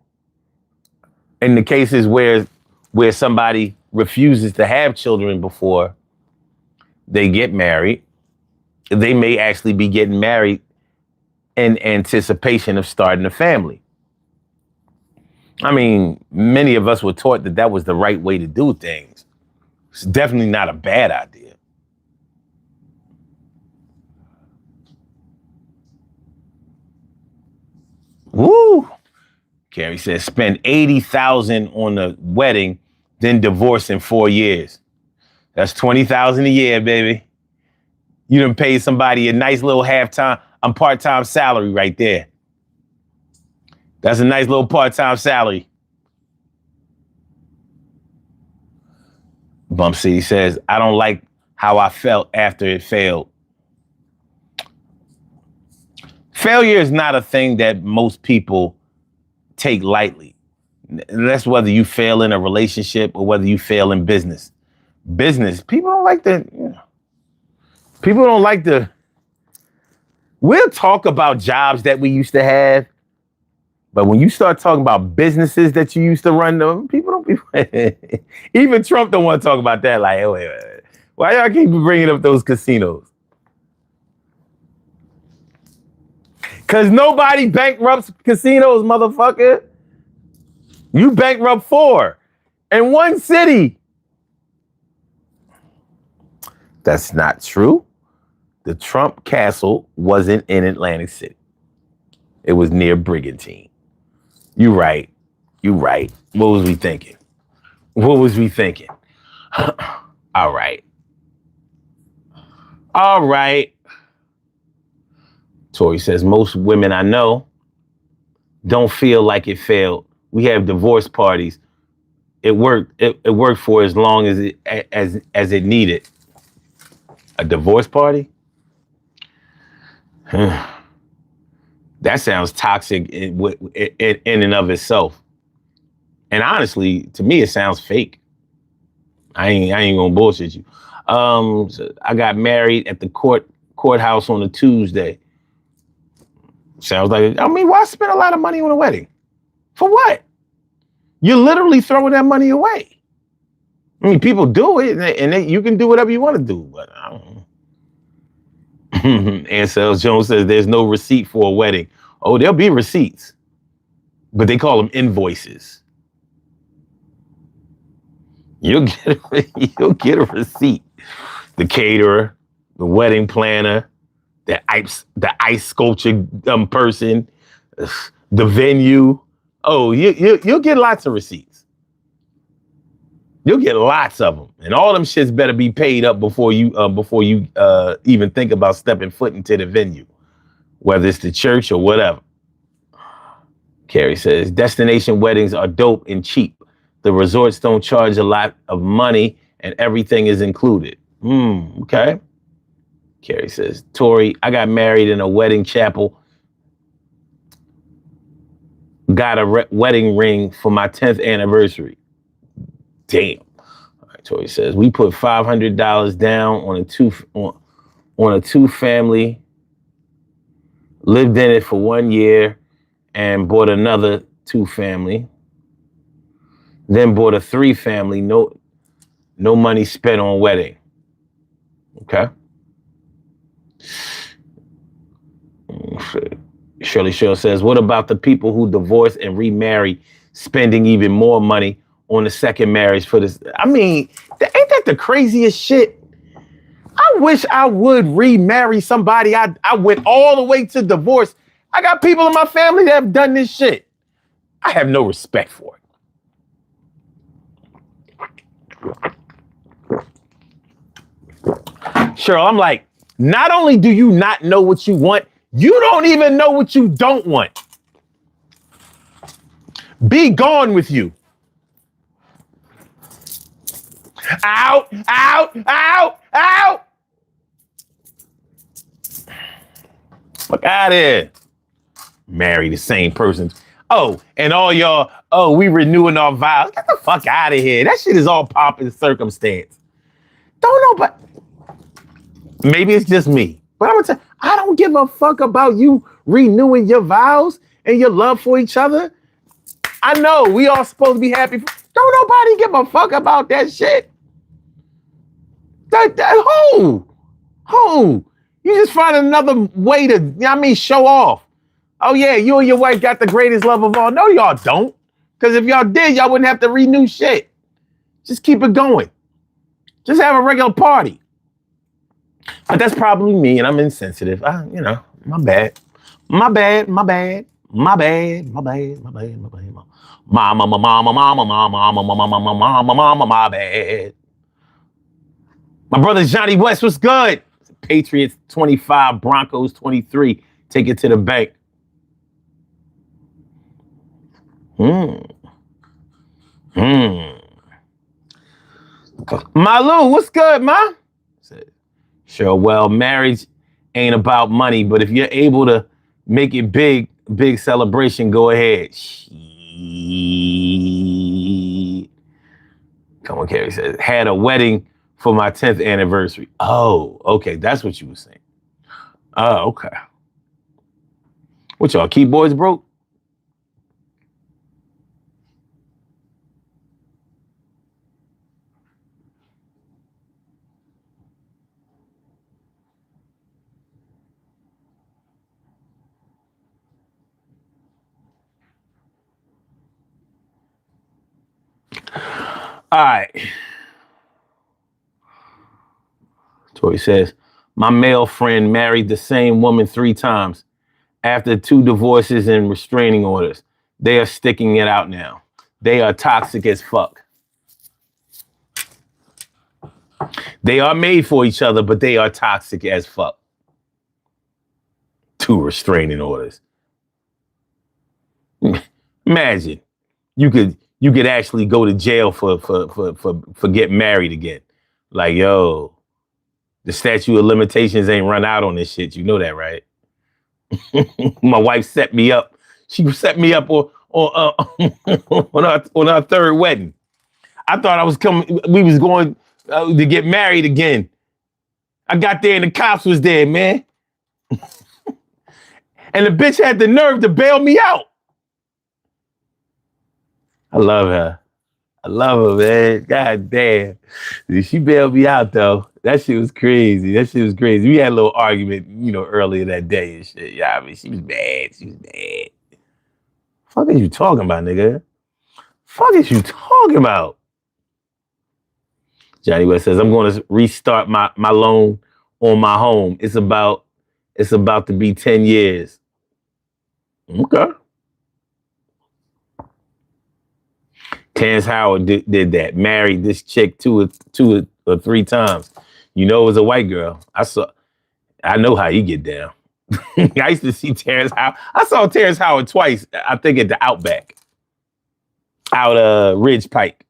in the cases where somebody refuses to have children before they get married, they may actually be getting married in anticipation of starting a family. I mean, many of us were taught that was the right way to do things. It's definitely not a bad idea. Woo! Carrie says, spend $80,000 on the wedding, then divorce in 4 years. That's $20,000 a year, baby. You done paid somebody a nice little part-time salary right there. That's a nice little part-time salary. Bump City says, I don't like how I felt after it failed. Failure is not a thing that most people take lightly. That's whether you fail in a relationship or whether you fail in business. Business, people don't like we'll talk about jobs that we used to have, but when you start talking about businesses that you used to run them, people don't even Trump don't want to talk about that. Like, wait. Why y'all keep bringing up those casinos? Because nobody bankrupts casinos, motherfucker. You bankrupt 4 in one city. That's not true. The Trump castle wasn't in Atlantic City. It was near Brigantine. You right. What was we thinking? All right. Tori says, most women I know don't feel like it failed. We have divorce parties. It worked for as long as it needed. A divorce party? That sounds toxic in and of itself. And honestly, to me, it sounds fake. I ain't gonna bullshit you. So I got married at the courthouse on a Tuesday. Sounds like, why spend a lot of money on a wedding? For what? You're literally throwing that money away. People do it, and you can do whatever you want to do, but I don't know. Ansel Jones says there's no receipt for a wedding. Oh, there'll be receipts, but they call them invoices. You'll get a receipt. The caterer, the wedding planner, the ice sculpture person, the venue. Oh, you'll get lots of receipts. You'll get lots of them, and all them shits better be paid up before you even think about stepping foot into the venue, whether it's the church or whatever. Carrie says destination weddings are dope and cheap. The resorts don't charge a lot of money, and everything is included. Okay. Carrie says, Tori, I got married in a wedding chapel. Got a wedding ring for my 10th anniversary. Damn. All right, Tori says, we put $500 down on a two-family, lived in it for 1 year, and bought another two-family. Then bought a three-family, no money spent on wedding. Okay. Shirley Shell says, what about the people who divorce and remarry, spending even more money on the second marriage for this? I mean, ain't that the craziest shit? I wish I would remarry somebody. I went all the way to divorce. I got people in my family that have done this shit. I have no respect for it. Cheryl, I'm like, not only do you not know what you want, you don't even know what you don't want. Be gone with you. Out, out, out, out. Fuck out of here. Marry the same person. Oh, and all y'all, we renewing our vows. Get the fuck out of here. That shit is all pomp and circumstance. Don't know, but maybe it's just me. But I'm gonna tell you, I don't give a fuck about you renewing your vows and your love for each other. I know we all supposed to be happy. Don't nobody give a fuck about that shit. Who? You just find another way to, show off. Oh yeah, you and your wife got the greatest love of all. No, y'all don't. Because if y'all did, y'all wouldn't have to renew shit. Just keep it going. Just have a regular party. But that's probably me, and I'm insensitive. My bad. My bad. Mama. My bad. My brother Johnny West, what's good? Patriots 25, Broncos 23. Take it to the bank. Malu, what's good, ma? Sure, well, marriage ain't about money, but if you're able to make it big celebration, go ahead. Come on, Carrie says, had a wedding for my 10th anniversary. Oh, okay, that's what you were saying. Oh, okay. What y'all, keyboards broke? All right. Tori says, my male friend married the same woman 3 times after 2 divorces and restraining orders. They are sticking it out now. They are toxic as fuck. They are made for each other, but they are toxic as fuck. 2 restraining orders. Imagine you could actually go to jail for getting married again. Like, yo, the statute of limitations ain't run out on this shit. You know that, right? My wife set me up. She set me up on our 3rd wedding. I thought I was coming. We was going to get married again. I got there and the cops was there, man. And the bitch had the nerve to bail me out. I love her. I love her, man. God damn. She bailed me out, though. That shit was crazy. We had a little argument, earlier that day and shit. Yeah, she was bad. Fuck is you talking about, nigga? Fuck is you talking about? Johnny West says, I'm going to restart my loan on my home. It's about to be 10 years. Okay. Terrence Howard did that. Married this chick 2 or 3 times. It was a white girl. I know how you get down. I used to see Terrence Howard. I saw Terrence Howard twice, I think at the Outback. Out Ridge Pike.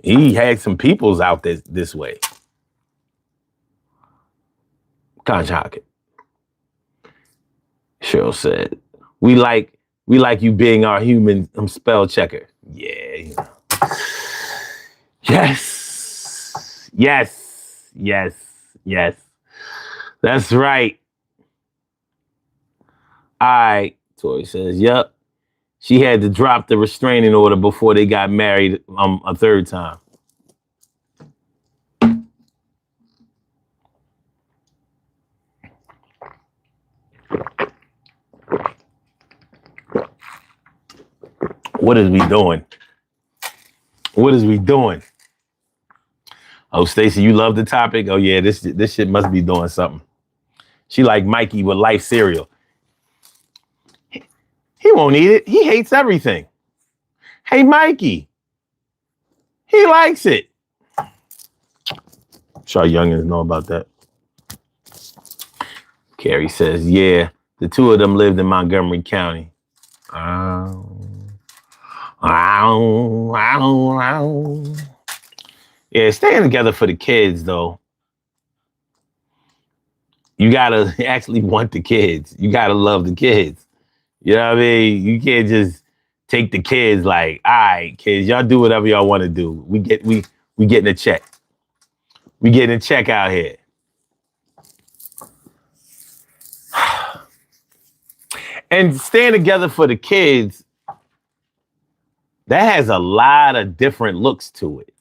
He had some peoples out this way. Conch Hockett. Cheryl said, we like you being our human spell checker. Yeah. okay. Yes. Yes. Yes. Yes. That's right. All right. Tori says, yep. She had to drop the restraining order before they got married a third time. What is we doing? What is we doing? Oh, Stacey, you love the topic? Oh, yeah, this shit must be doing something. She like Mikey with Life cereal. He won't eat it. He hates everything. Hey, Mikey. He likes it. I'm sure youngins know about that. Carrie says, yeah, the two of them lived in Montgomery County. Yeah, staying together for the kids, though. You gotta actually want the kids. You gotta love the kids. You know what I mean? You can't just take the kids like, all right, kids, y'all do whatever y'all want to do. We getting a check. We getting a check out here. And staying together for the kids, that has a lot of different looks to it.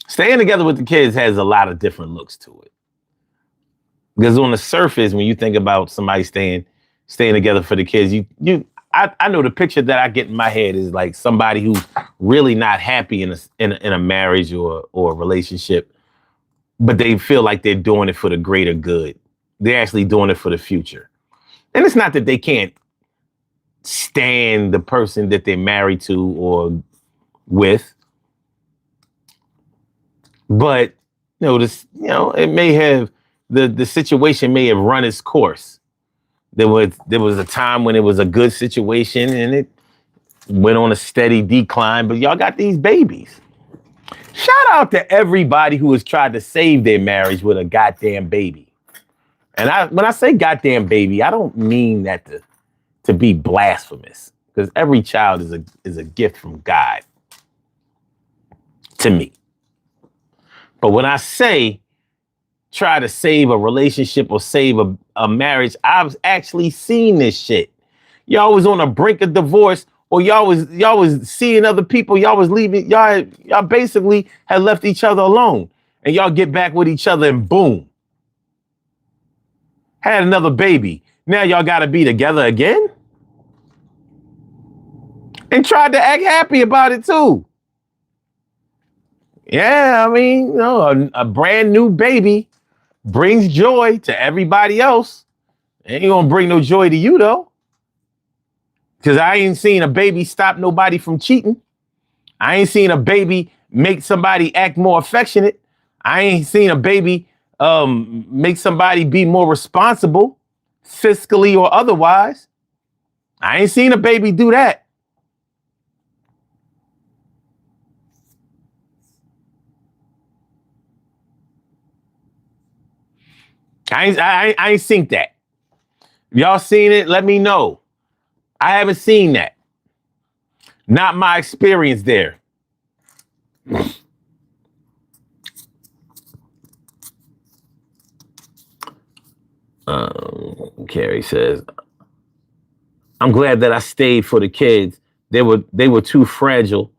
Staying together with the kids has a lot of different looks to it. Because on the surface, when you think about somebody staying together for the kids, I know the picture that I get in my head is like somebody who's really not happy in a marriage or a relationship, but they feel like they're doing it for the greater good. They're actually doing it for the future. And it's not that they can't stand the person that they're married to or with, but it may have the situation may have run its course. There was a time when it was a good situation and it went on a steady decline, but y'all got these babies. Shout out to everybody who has tried to save their marriage with a goddamn baby. And when I say goddamn baby, I don't mean that to be blasphemous, because every child is a gift from God to me. But when I say try to save a relationship or save a marriage, I've actually seen this shit. Y'all was on the brink of divorce, or y'all was seeing other people, y'all was leaving, y'all basically had left each other alone. And y'all get back with each other and boom. Had another baby. Now y'all gotta be together again? And tried to act happy about it too. Yeah, I mean, a brand new baby brings joy to everybody else. Ain't gonna bring no joy to you though. Because I ain't seen a baby stop nobody from cheating. I ain't seen a baby make somebody act more affectionate. I ain't seen a baby make somebody be more responsible, fiscally or otherwise. I ain't seen a baby do that. I ain't seen that. If y'all seen it, let me know. I haven't seen that. Not my experience there. Carrie says, I'm glad that I stayed for the kids. They were too fragile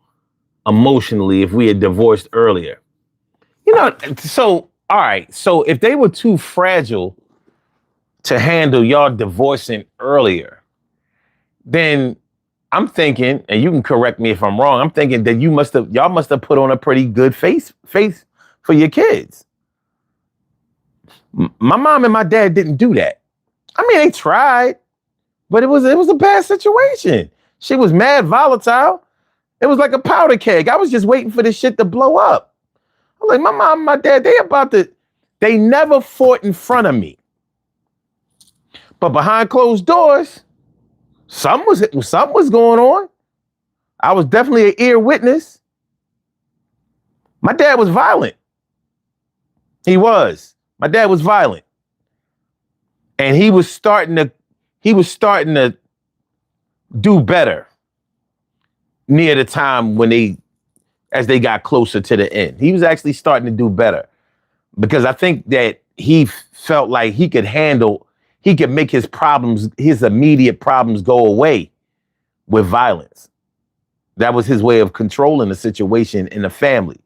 emotionally if we had divorced earlier. So, all right. So if they were too fragile to handle y'all divorcing earlier, then I'm thinking, and you can correct me if I'm wrong, I'm thinking that y'all must have put on a pretty good face for your kids. My mom and my dad didn't do that. I mean, they tried, but it was a bad situation. Shit was mad volatile. It was like a powder keg. I was just waiting for this shit to blow up. I'm like, my mom and my dad, they never fought in front of me. But behind closed doors, something was going on. I was definitely an ear witness. My dad was violent. He was. My dad was violent. And he was starting to do better. near the time as they got closer to the end. He was actually starting to do better because I think that he felt like he could make his immediate problems go away with violence. That was his way of controlling the situation in the family.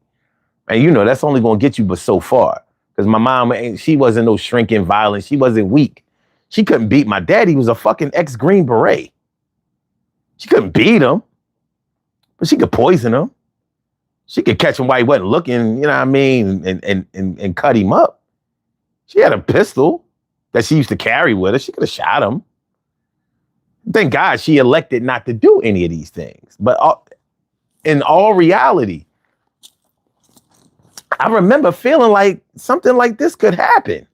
And that's only going to get you but so far. Because my mom, she wasn't no shrinking violence. She wasn't weak. She couldn't beat my dad. He was a fucking ex-Green Beret. She couldn't beat him, but she could poison him. She could catch him while he wasn't looking, you know what I mean, and cut him up. She had a pistol that she used to carry with her. She could have shot him. Thank God she elected not to do any of these things. But in all reality, I remember feeling like something like this could happen.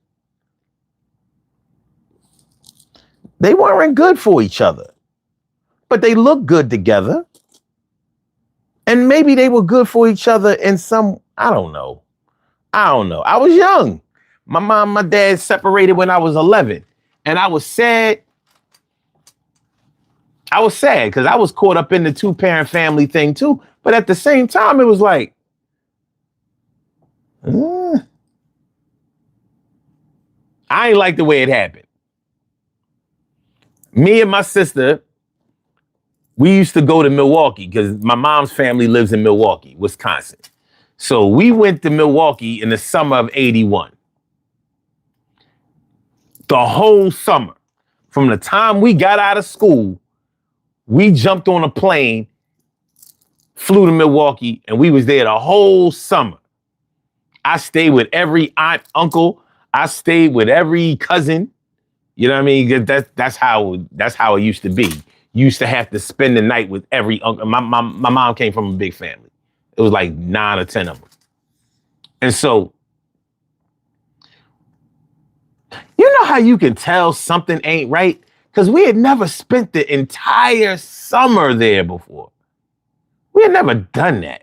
They weren't good for each other, but they looked good together. And maybe they were good for each other in some, I don't know. I was young. My mom, my dad separated when I was 11. And I was sad. Because I was caught up in the two-parent family thing too. But at the same time, it was like, I ain't like the way it happened. Me and my sister, we used to go to Milwaukee because my mom's family lives in Milwaukee, Wisconsin. So we went to Milwaukee in the summer of 81. The whole summer, from the time we got out of school, we jumped on a plane, flew to Milwaukee, and we was there the whole summer. I stayed with every aunt, uncle. I stayed with every cousin. You know what I mean? That's how it used to be. You used to have to spend the night with every uncle. My mom came from a big family. It was like 9 or 10 of them. And so, you know how you can tell something ain't right? Because we had never spent the entire summer there before. We had never done that.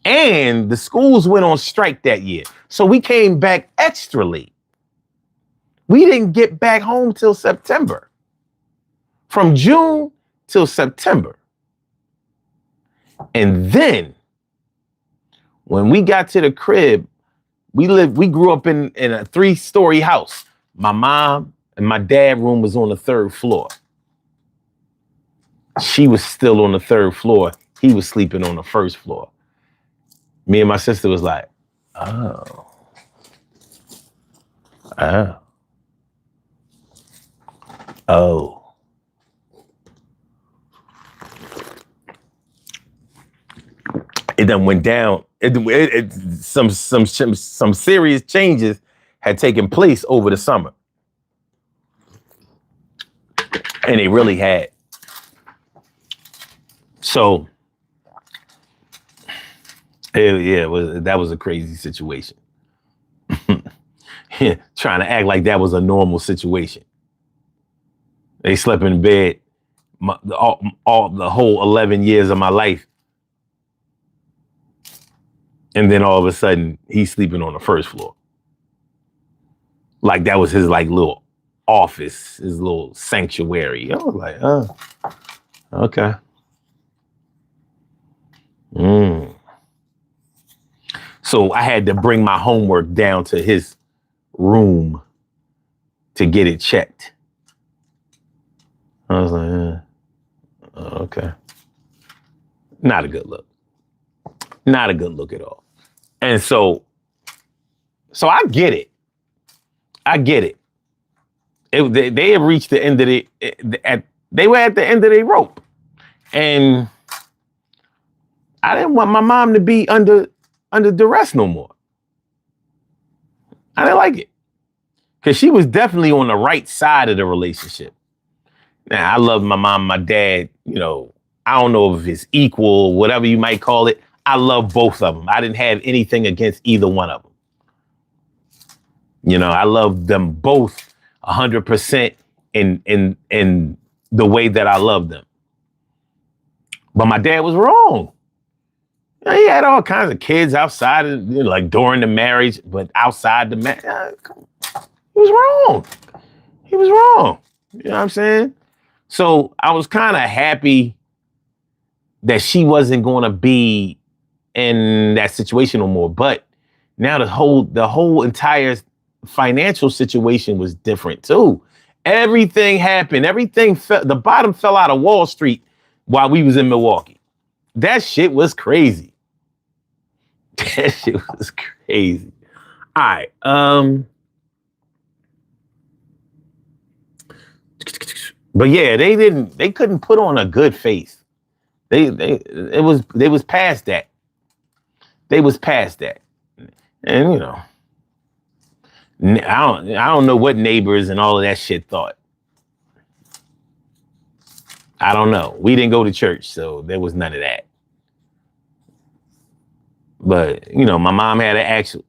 And the schools went on strike that year. So we came back extra late. We didn't get back home till September. From June till September. And then when we got to the crib, we grew up in a 3-story house. My mom and my dad room was on the 3rd floor. She was still on the 3rd floor. He was sleeping on the 1st floor. Me and my sister was like, oh. It then went down. Some serious changes had taken place over the summer. And they really had. So, that was a crazy situation. Trying to act like that was a normal situation. They slept in bed all the whole 11 years of my life. And then all of a sudden, he's sleeping on the 1st floor. Like that was his little office, his little sanctuary. I was like, okay. So I had to bring my homework down to his room to get it checked. I was like, okay. Not a good look. Not a good look at all. And so I get it. They had reached the end of they were at the end of their rope. And I didn't want my mom to be under duress no more. I didn't like it. Because she was definitely on the right side of the relationship. Now, I love my mom, my dad, I don't know if it's equal, whatever you might call it. I love both of them. I didn't have anything against either one of them. I love them both 100% in the way that I love them. But my dad was wrong. He had all kinds of kids outside of, during the marriage, but outside the marriage. He was wrong. You know what I'm saying? So I was kind of happy that she wasn't going to be in that situation no more. But now the whole entire financial situation was different too. Everything happened. The bottom fell out of Wall Street while we was in Milwaukee. That shit was crazy. That shit was crazy. All right. But yeah, they couldn't put on a good face. They was past that. They was past that. And you know, I don't know what neighbors and all of that shit thought. I don't know. We didn't go to church, so there was none of that. But you know, my mom had an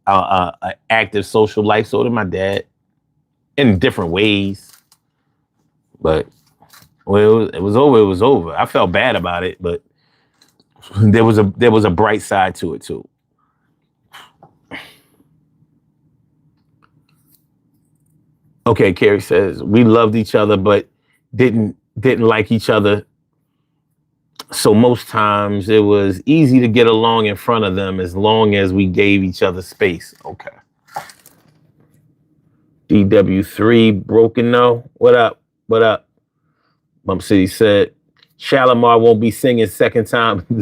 active social life, so did my dad, in different ways. But well, it was over. It was over. I felt bad about it, but there was a bright side to it too. Okay, Carrie says we loved each other, but didn't like each other. So most times it was easy to get along in front of them as long as we gave each other space. Okay. DW3 broken no. What up? What up? Bump City said Shalimar won't be singing the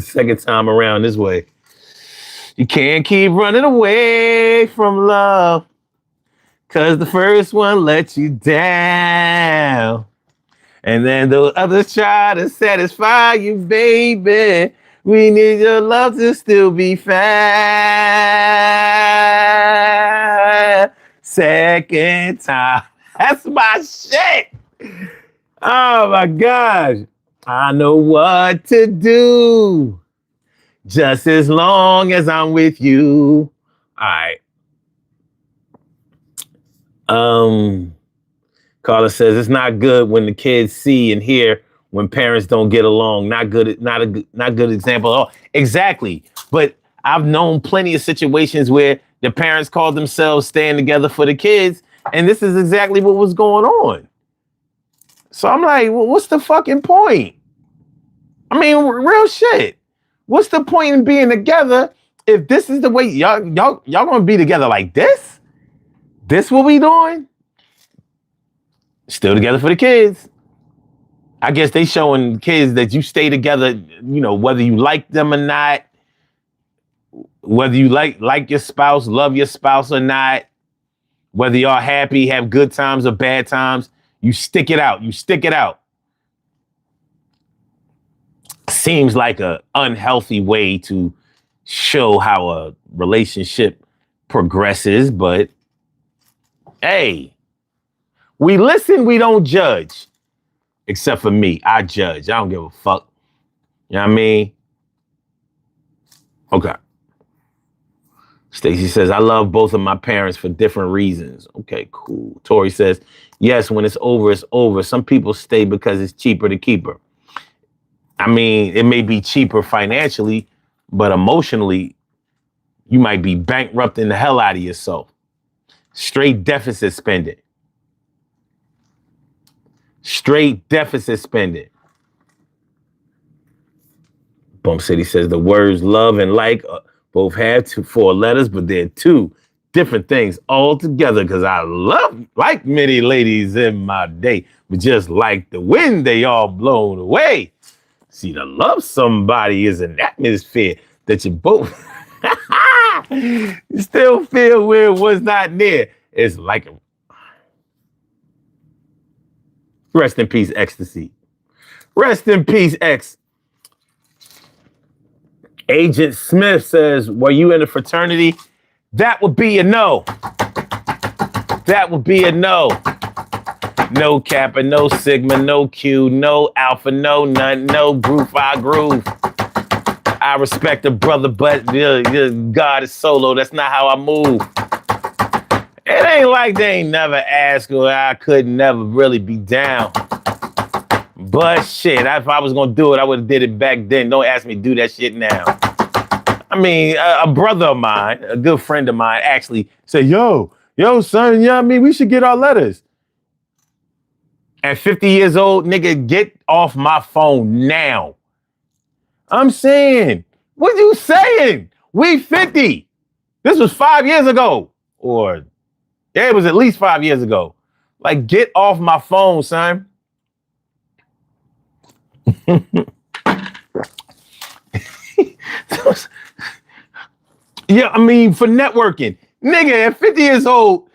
second time around this way. You can't keep running away from love, 'cause the first one let you down. And then the others try to satisfy you, baby. We need your love to still be found. Second time. That's my shit. Oh my gosh. I know what to do. Just as long as I'm with you. All right. Carla says it's not good when the kids see and hear when parents don't get along. Not good example at all. Exactly. But I've known plenty of situations where the parents called themselves staying together for the kids, and this is exactly what was going on. So I'm like, well, what's the fucking point? I mean, real shit. What's the point in being together if this is the way y'all gonna be together like this? This what we doing? Still together for the kids. I guess they showing kids that you stay together, you know, whether you like them or not, whether you like your spouse, love your spouse or not, whether y'all happy, have good times or bad times, you stick it out. You stick it out. Seems like an unhealthy way to show how a relationship progresses, but hey, we listen, we don't judge. Except for me, I judge. I don't give a fuck. You know what I mean? Okay. Stacy says, I love both of my parents for different reasons. Okay, cool. Tori says, yes, when it's over, it's over. Some people stay because it's cheaper to keep her. I mean, it may be cheaper financially, but emotionally, you might be bankrupting the hell out of yourself. Straight deficit spending. Straight deficit spending. Bump City says the words love and like both have 4 letters, but they're 2 different things altogether, because I love, like many ladies in my day, but just like the wind, they all blown away. See, to love somebody is an atmosphere that you both you still feel where it was not near. It's like a rest in peace, ecstasy. Rest in peace, X. Agent Smith says, were you in a fraternity? That would be a no. That would be a no. No Kappa, no Sigma, no Q, no Alpha, no none, no Group Phi Groove. I respect a brother, but God is solo. That's not how I move. It ain't like they ain't never asked or I could never really be down. But shit, if I was gonna do it, I would have did it back then. Don't ask me to do that shit now. I mean, a brother of mine, a good friend of mine, actually said, yo, son, you know what I mean? We should get our letters. At 50 years old, nigga, get off my phone now. I'm saying, what you saying? We 50. This was 5 years ago. Or, yeah, it was at least 5 years ago. Like, get off my phone, son. Yeah, I mean, for networking. Nigga, at 50 years old,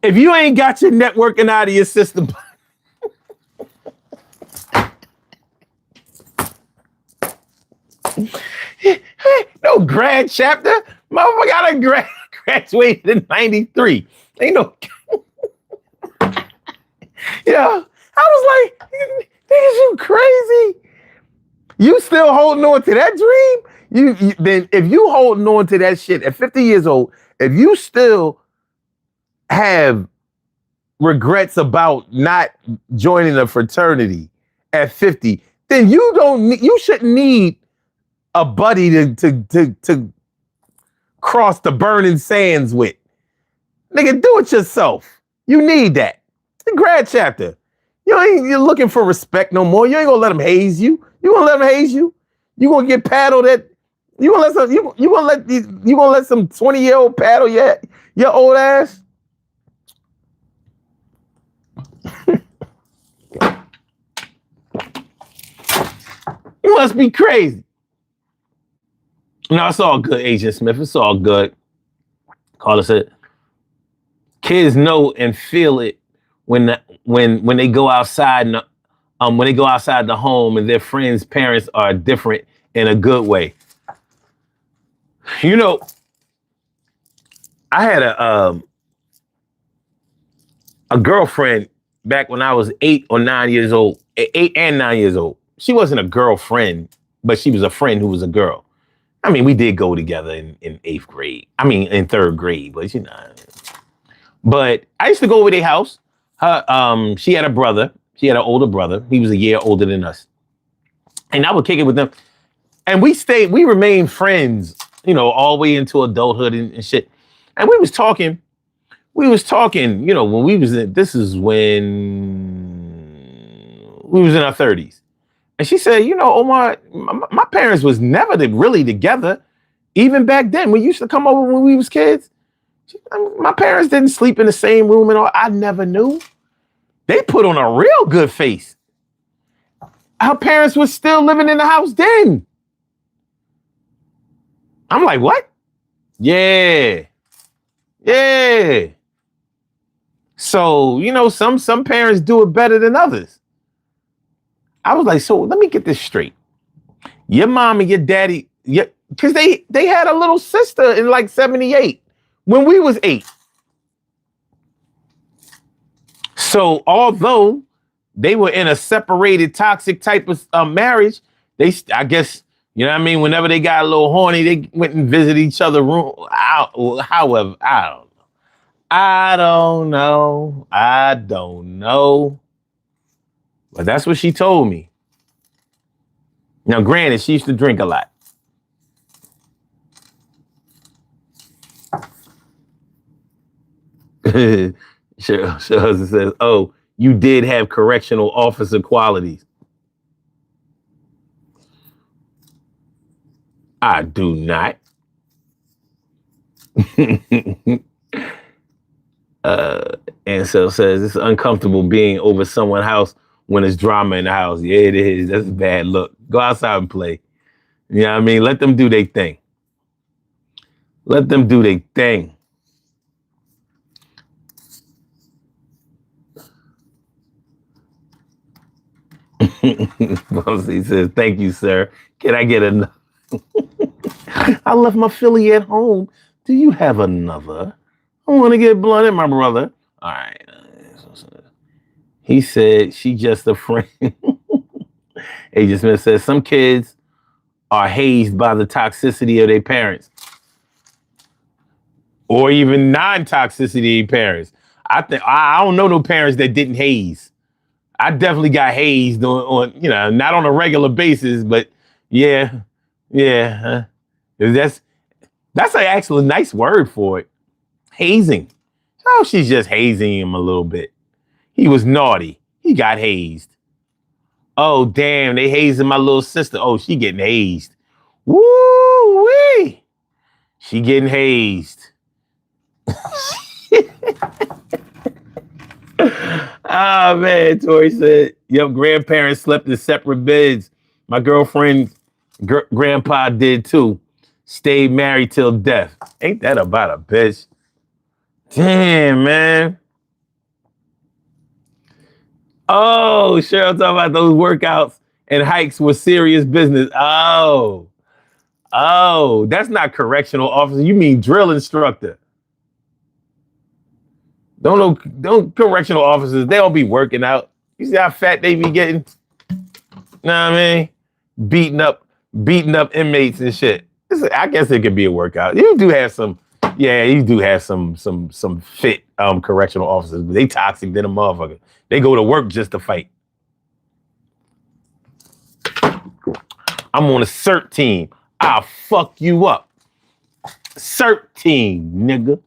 if you ain't got your networking out of your system, no grad chapter. Motherfucker got a graduated in 93. Ain't no. Yeah. I was like, niggas, you crazy. You still holding on to that dream? You then if you holding on to that shit at 50 years old, if you still have regrets about not joining a fraternity at 50, then you shouldn't need a buddy to cross the burning sands with. Nigga, do it yourself. You need that. The grad chapter. You're looking for respect no more. You ain't gonna let them haze you. You gonna let them haze you? You gonna get paddled at? You gonna let some 20-year-old paddle your old ass? You must be crazy. No, it's all good, Agent Smith. It's all good. Carla said, kids know and feel it when they go outside and when they go outside the home and their friends' parents are different in a good way. You know, I had a girlfriend back when I was 8 or 9 years old, 8 and 9 years old. She wasn't a girlfriend, but she was a friend who was a girl. I mean, we did go together in 8th grade. I mean, in 3rd grade, but you know. But I used to go over their house. She had a brother. She had an older brother. He was a year older than us. And I would kick it with them. And we remained friends, you know, all the way into adulthood and shit. And we was talking, you know, when we was in, this is when we was in our 30s. And she said, you know, Omar, my parents was never really together. Even back then, we used to come over when we was kids. My parents didn't sleep in the same room and all. I never knew. They put on a real good face. Our parents were still living in the house then. I'm like, what? Yeah. Yeah. So, you know, some parents do it better than others. I was like, so let me get this straight. Your mom and your daddy, because they had a little sister in like 78 when we was 8. So although they were in a separated toxic type of marriage, I guess, you know what I mean? Whenever they got a little horny, they went and visited each other's room. However, I don't know. But that's what she told me. Now, granted, she used to drink a lot. Sure, husband says, oh, you did have correctional officer qualities. I do not. And so says it's uncomfortable being over someone's house when there's drama in the house. Yeah, it is. That's a bad look. Go outside and play. You know what I mean? Let them do their thing. Let them do their thing. He says, thank you, sir. Can I get another? I left my Philly at home. Do you have another? I want to get blunted, my brother. All right. He said, she just a friend. Agent Smith says, some kids are hazed by the toxicity of their parents. Or even non-toxicity of their parents. I don't know no parents that didn't haze. I definitely got hazed on you know, not on a regular basis, but yeah. That's actually a nice word for it. Hazing. Oh, she's just hazing him a little bit. He was naughty. He got hazed. Oh, damn, they hazing my little sister. Oh, she getting hazed. Woo-wee. She getting hazed. Oh, man, Tori said, your grandparents slept in separate beds. My girlfriend's grandpa did too. Stayed married till death. Ain't that about a bitch? Damn, man. Oh, Cheryl talking about those workouts and hikes was serious business. Oh, that's not correctional officer. You mean drill instructor. Don't correctional officers, they don't be working out. You see how fat they be getting? Know what I mean? Beating up inmates and shit. I guess it could be a workout. You do have some fit correctional officers, but they toxic than a motherfucker. They go to work just to fight. I'm on a CERT team. I'll fuck you up. CERT team, nigga.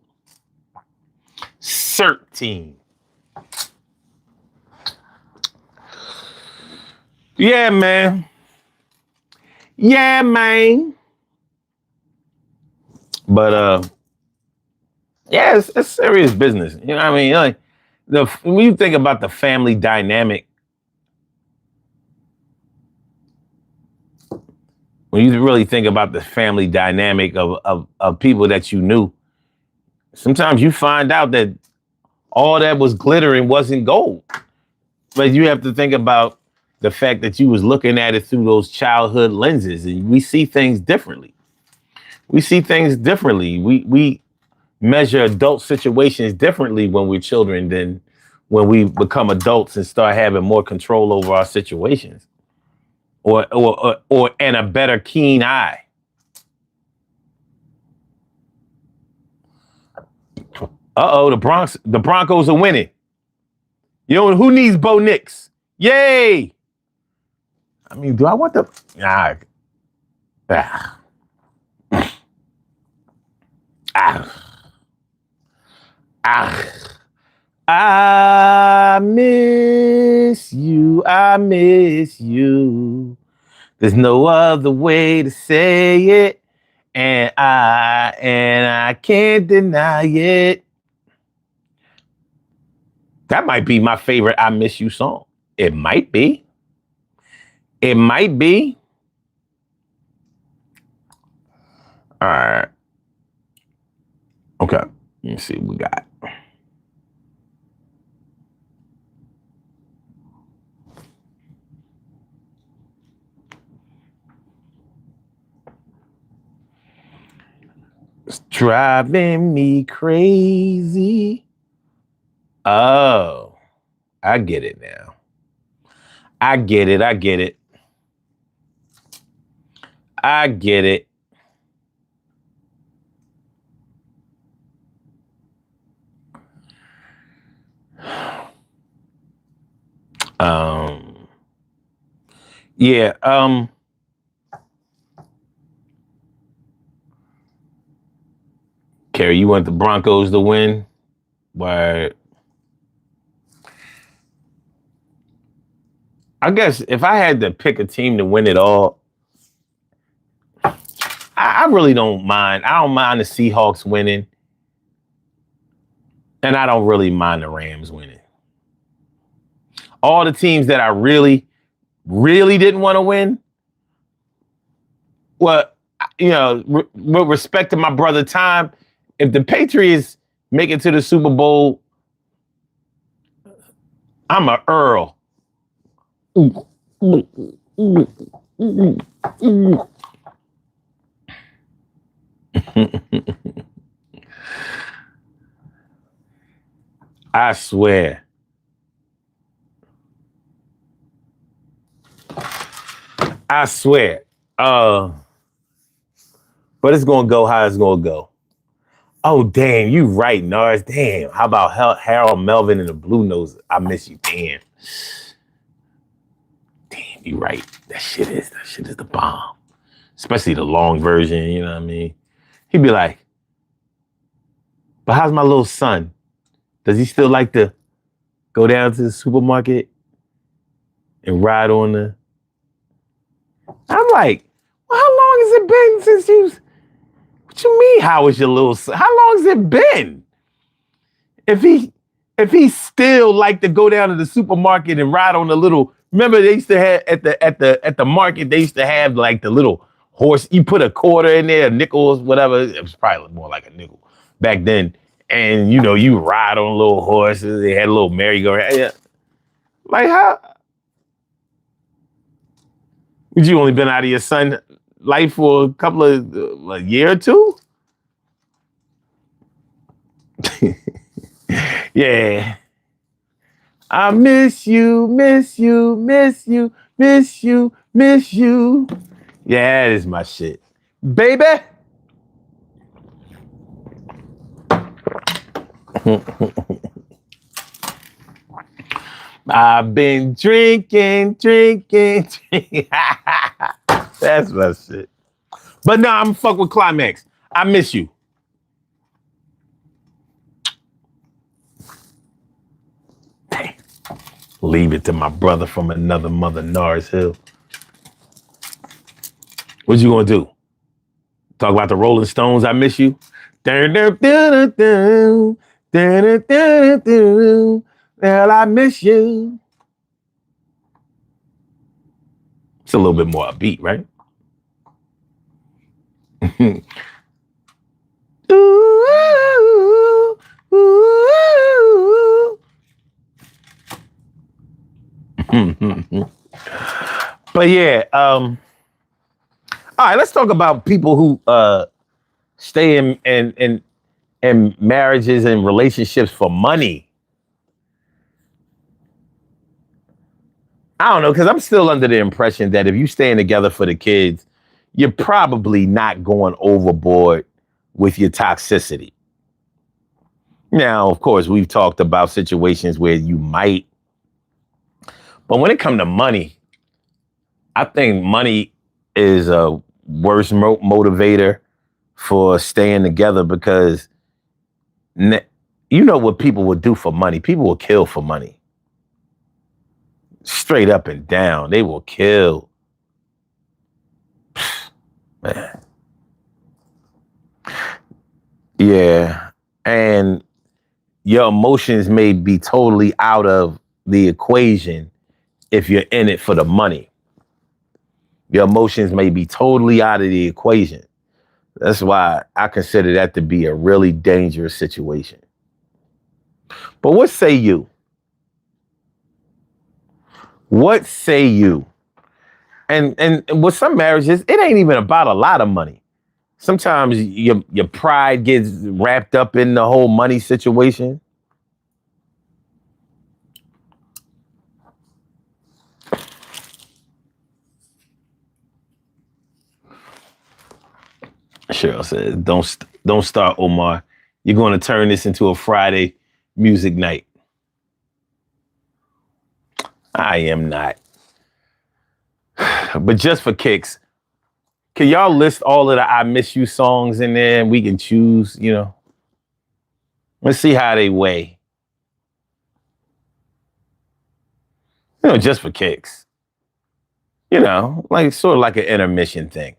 CERT team. Yeah, man. Yeah, man. But yeah, it's serious business. You know what I mean? Like when you think about the family dynamic, when you really think about the family dynamic of people that you knew, sometimes you find out that all that was glittering wasn't gold. But you have to think about the fact that you was looking at it through those childhood lenses, and we see things differently. We measure adult situations differently when we're children than when we become adults and start having more control over our situations, or and a better keen eye. Uh-oh, the Broncos are winning. You know who needs Bo Nix? Yay! I mean, do I want the I miss you. I miss you. There's no other way to say it, and I can't deny it. That might be my favorite I Miss You song. It might be. It might be. All right. Okay. Let me see what we got. It's driving me crazy. Oh, I get it now. I get it. Yeah. Kerry, you want the Broncos to win? But I guess if I had to pick a team to win it all, I really don't mind. I don't mind the Seahawks winning. And I don't really mind the Rams winning. All the teams that I really, really didn't want to win, well, you know, with respect to my brother Tom, if the Patriots make it to the Super Bowl, I'm a Earl. I swear. But it's gonna go how it's gonna go. Oh, damn, you right, Nars. Damn. How about Harold Melvin and the Blue Nose? I miss you. Damn. Damn, you right. That shit is the bomb. Especially the long version, you know what I mean? He'd be like, but how's my little son? Does he still like to go down to the supermarket and ride on the. I'm like, well, how long has it been since you? What you mean? How is your little son? How long has it been? If he still like to go down to the supermarket and ride on the little. Remember they used to have at the market they used to have like the little horse. You put a quarter in there, nickels, whatever. It was probably more like a nickel back then. And you know you ride on little horses. They had a little merry-go-round. Yeah. Like how? Would you only been out of your son's life for a couple of a year or two? Yeah. I miss you, miss you, miss you, miss you, miss you. Yeah, that is my shit. Baby. I've been drinking. That's my shit. But no, I'm fuck with Climax. I miss you. Dang. Leave it to my brother from another mother, Norris Hill. What you gonna do? Talk about the Rolling Stones, I miss you? Well, I miss you. It's a little bit more upbeat, right? Ooh, ooh. But yeah, all right, let's talk about people who stay in marriages and relationships for money. I don't know, because I'm still under the impression that if you're staying together for the kids, you're probably not going overboard with your toxicity. Now, of course, we've talked about situations where you might, but when it comes to money, I think money is a worse motivator for staying together because you know what people would do for money. People will kill for money. Straight up and down. They will kill. Man. Yeah. And your emotions may be totally out of the equation if you're in it for the money. Your emotions may be totally out of the equation. That's why I consider that to be a really dangerous situation. But what say you? What say you? And with some marriages, it ain't even about a lot of money. Sometimes your pride gets wrapped up in the whole money situation. Cheryl says, don't start, Omar. You're going to turn this into a Friday music night. I am not. But just for kicks, can y'all list all of the I Miss You songs in there and we can choose, you know? Let's see how they weigh. You know, just for kicks. You know, like sort of like an intermission thing.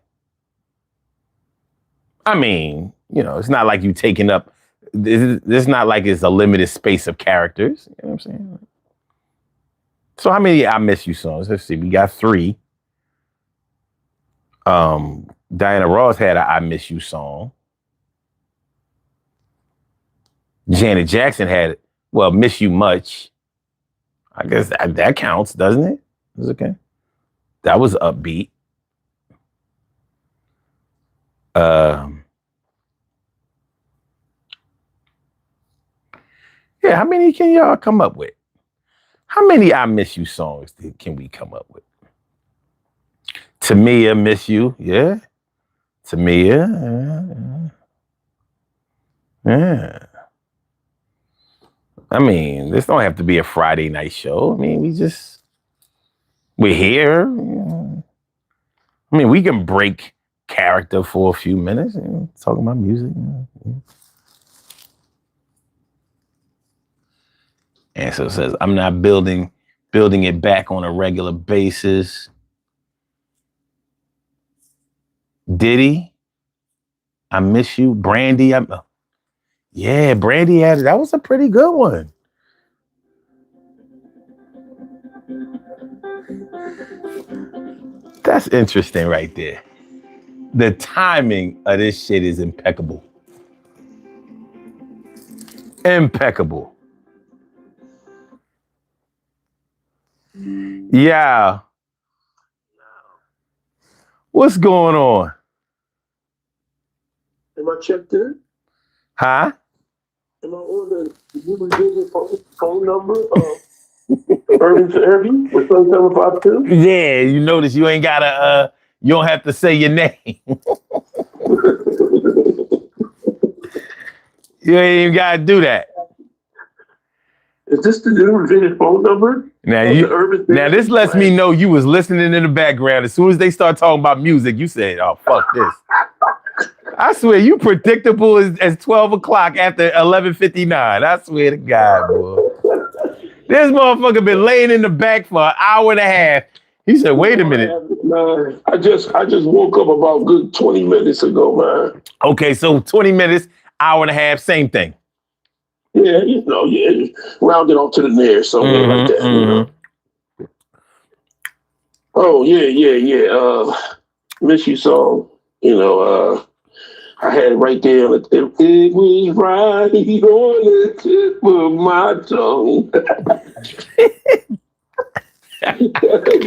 I mean, you know, it's not like you taking up, it's not like it's a limited space of characters. You know what I'm saying? So how many I Miss You songs? Let's see. We got 3. Diana Ross had an I Miss You song. Janet Jackson had it. Well, Miss You Much. I guess that counts, doesn't it? It's okay. That was upbeat. Yeah, how many can y'all come up with? How many I Miss You songs can we come up with? Tamia, Miss You, yeah. Tamia, yeah. I mean, this don't have to be a Friday night show. I mean, we're here. I mean, we can break character for a few minutes and talk about music. And so it says, I'm not building building it back on a regular basis. Diddy, I miss you. Brandy, yeah, Brandy had it. That was a pretty good one. That's interesting right there. The timing of this shit is impeccable. Impeccable. Yeah. What's going on? Am I checked in? Huh? Am I on the business phone number? Irving Irby with 7752? Yeah, you notice you ain't gotta you don't have to say your name. You ain't even gotta do that. Is this the new business phone number? Now this Business lets me know you was listening in the background. As soon as they start talking about music, you said, "Oh fuck this." I swear, you predictable as 12 o'clock after 11:59. I swear to God, boy. This motherfucker been laying in the back for an hour and a half. He said, "Wait a minute." Man, I just woke up about good 20 minutes ago, man. Okay, so 20 minutes, hour and a half, same thing. Yeah, round it off to the near somewhere like that. You know? Oh yeah. Miss You song. I had it right there. It was right on the tip of my tongue.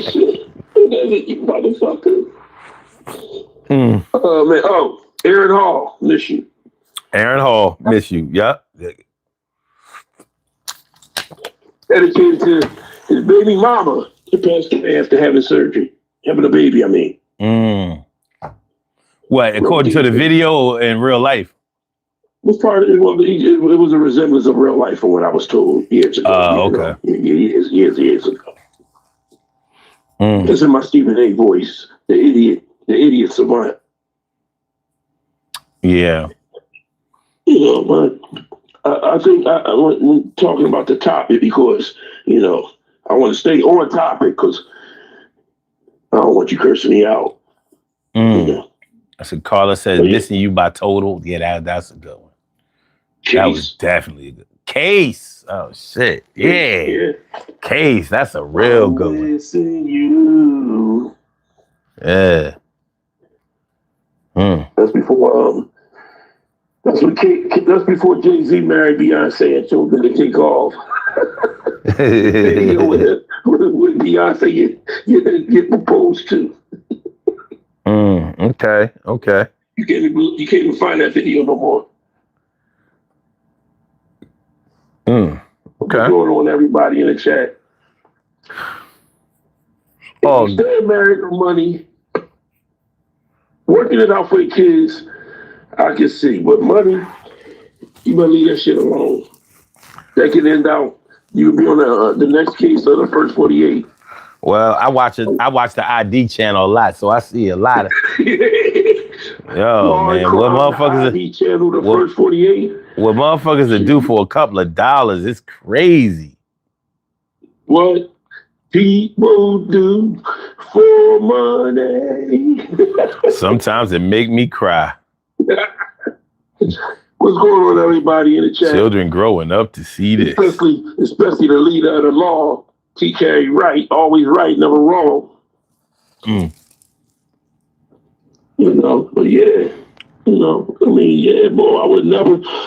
Shit. You motherfucker. Man. Oh, Aaron Hall, Miss You. Aaron Hall, Miss You. Yep. Dedicated to his baby mama. He passed away after having a baby, I mean. What, according to the video or in real life? It was a resemblance of real life from what I was told years ago. Okay. Years ago. This is my Stephen A. voice, the idiot savant. Yeah. But I think I'm talking about the topic because, I want to stay on topic because I don't want you cursing me out. I said, Carla says, Missing You by Total. Yeah, that's a good one. Case. That was definitely a good Case. Oh, shit. Yeah. Case. That's a real good one. Missing You. Yeah. That's before Jay-Z married Beyonce and told her to take off. Video with Beyonce get proposed to. Okay. You can't even find that video no more. Okay. What's going on, everybody in the chat? If you stay married for money, working it out for your kids, I can see. But money, you better leave that shit alone. That can end out. You'll be on the next case of the first 48. Well, I watch the ID channel a lot, so I see a lot of. Yo, man, what motherfuckers? ID channel, the first 48. What motherfuckers are do for a couple of dollars? It's crazy. What people do for money. Sometimes it make me cry. What's going on, everybody in the chat? Children growing up to see this. Especially the leader of the law, TK Wright, always right, never wrong. But yeah, boy,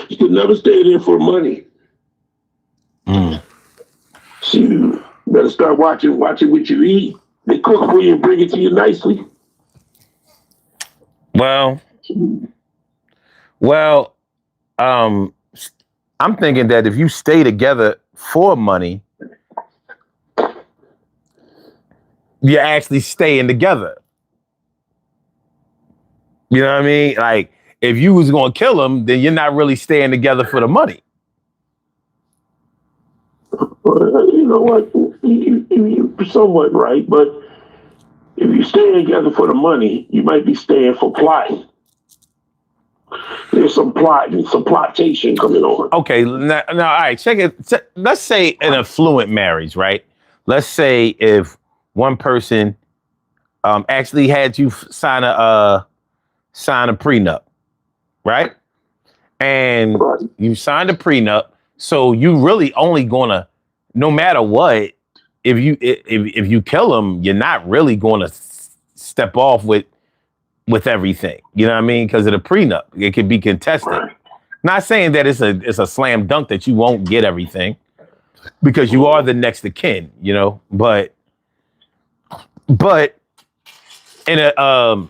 you could never stay there for money. You better start watching what you eat. They cook for you and bring it to you nicely. Well, I'm thinking that if you stay together for money, you're actually staying together. You know what I mean? Like, if you was going to kill him, then you're not really staying together for the money. You know what? You're somewhat right, but if you stay together for the money, you might be staying for plot. There's some plot and some plotation coming on. Okay, now all right, check it. Let's say an affluent marriage, right? let's say if one person actually had you sign a prenup, right? And Right. you signed a prenup, so you really only gonna, no matter what, if you kill them, you're not really gonna step off with everything. You know what I mean? Because of the prenup, it could be contested. Right. Not saying that it's a slam dunk that you won't get everything, because you are the next of kin, you know. But in a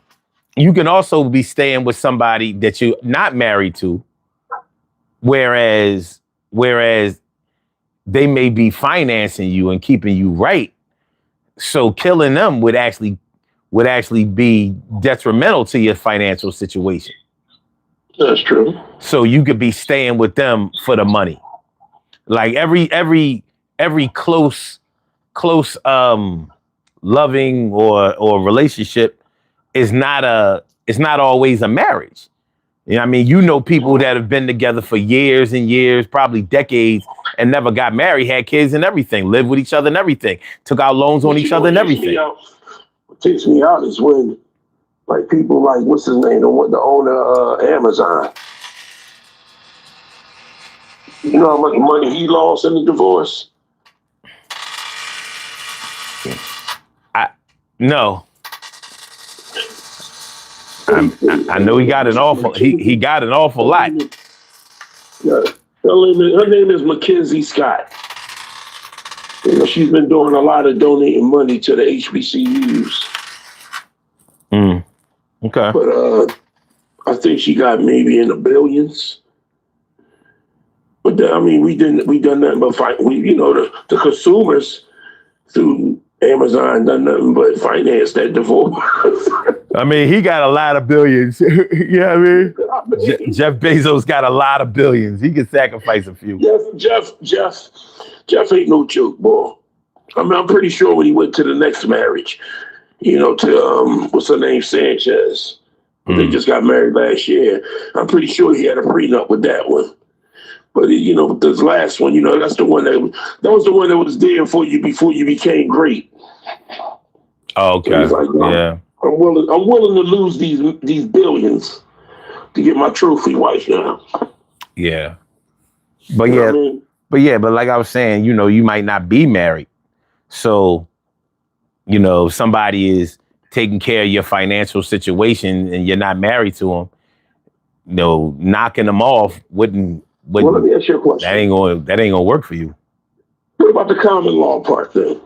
you can also be staying with somebody that you're not married to, whereas they may be financing you and keeping you right. So killing them would actually be detrimental to your financial situation. That's true. So you could be staying with them for the money. Like every close loving or relationship is not always a marriage. You know what I mean? You know people that have been together for years and years, probably decades, and never got married, had kids and everything, lived with each other and everything, took out loans on each other and everything. What takes me out is when, like, people like, what's his name, the owner of Amazon. You know how much money he lost in the divorce? No. I know he got an awful. He got an awful lot. Yeah. Her name is Mackenzie Scott. You know, she's been doing a lot of donating money to the HBCUs. Okay. But I think she got maybe in the billions. But I mean, we done nothing but fight. The consumers through Amazon done nothing but finance that divorce. I mean, he got a lot of billions. You know what I mean? Jeff Bezos got a lot of billions. He can sacrifice a few. Jeff ain't no joke, boy. I mean, I'm pretty sure when he went to the next marriage, to what's her name, Sanchez. They just got married last year. I'm pretty sure he had a prenup with that one. But this last one, that's the one that was the one that was there for you before you became great. Oh, okay. Like, yeah. I'm willing to lose these billions to get my trophy wife now. Yeah. But but like I was saying, you might not be married. So, if somebody is taking care of your financial situation and you're not married to them, knocking them off wouldn't. Well, let me ask you a question. That ain't gonna work for you. What about the common law part then?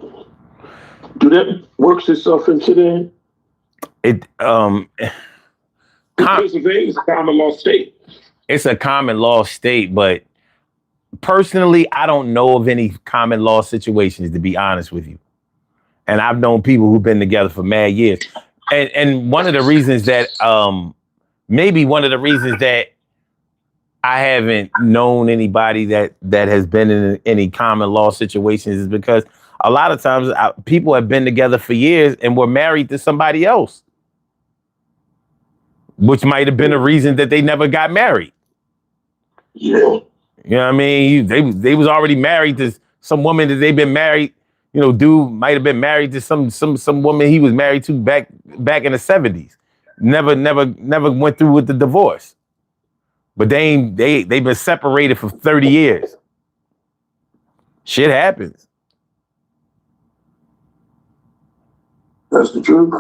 Do that works itself into there? Pennsylvania's a common law state. It's a common law state, but personally, I don't know of any common law situations, to be honest with you. And I've known people who've been together for mad years. And one of the reasons that I haven't known anybody that has been in any common law situations is because a lot of times people have been together for years and were married to somebody else, which might have been a reason that they never got married. Yeah. You know what I mean? They was already married to some woman that they've been married. Dude might have been married to some woman he was married to back in the 70s. Never went through with the divorce. But they've been separated for 30 years. Shit happens. That's the truth.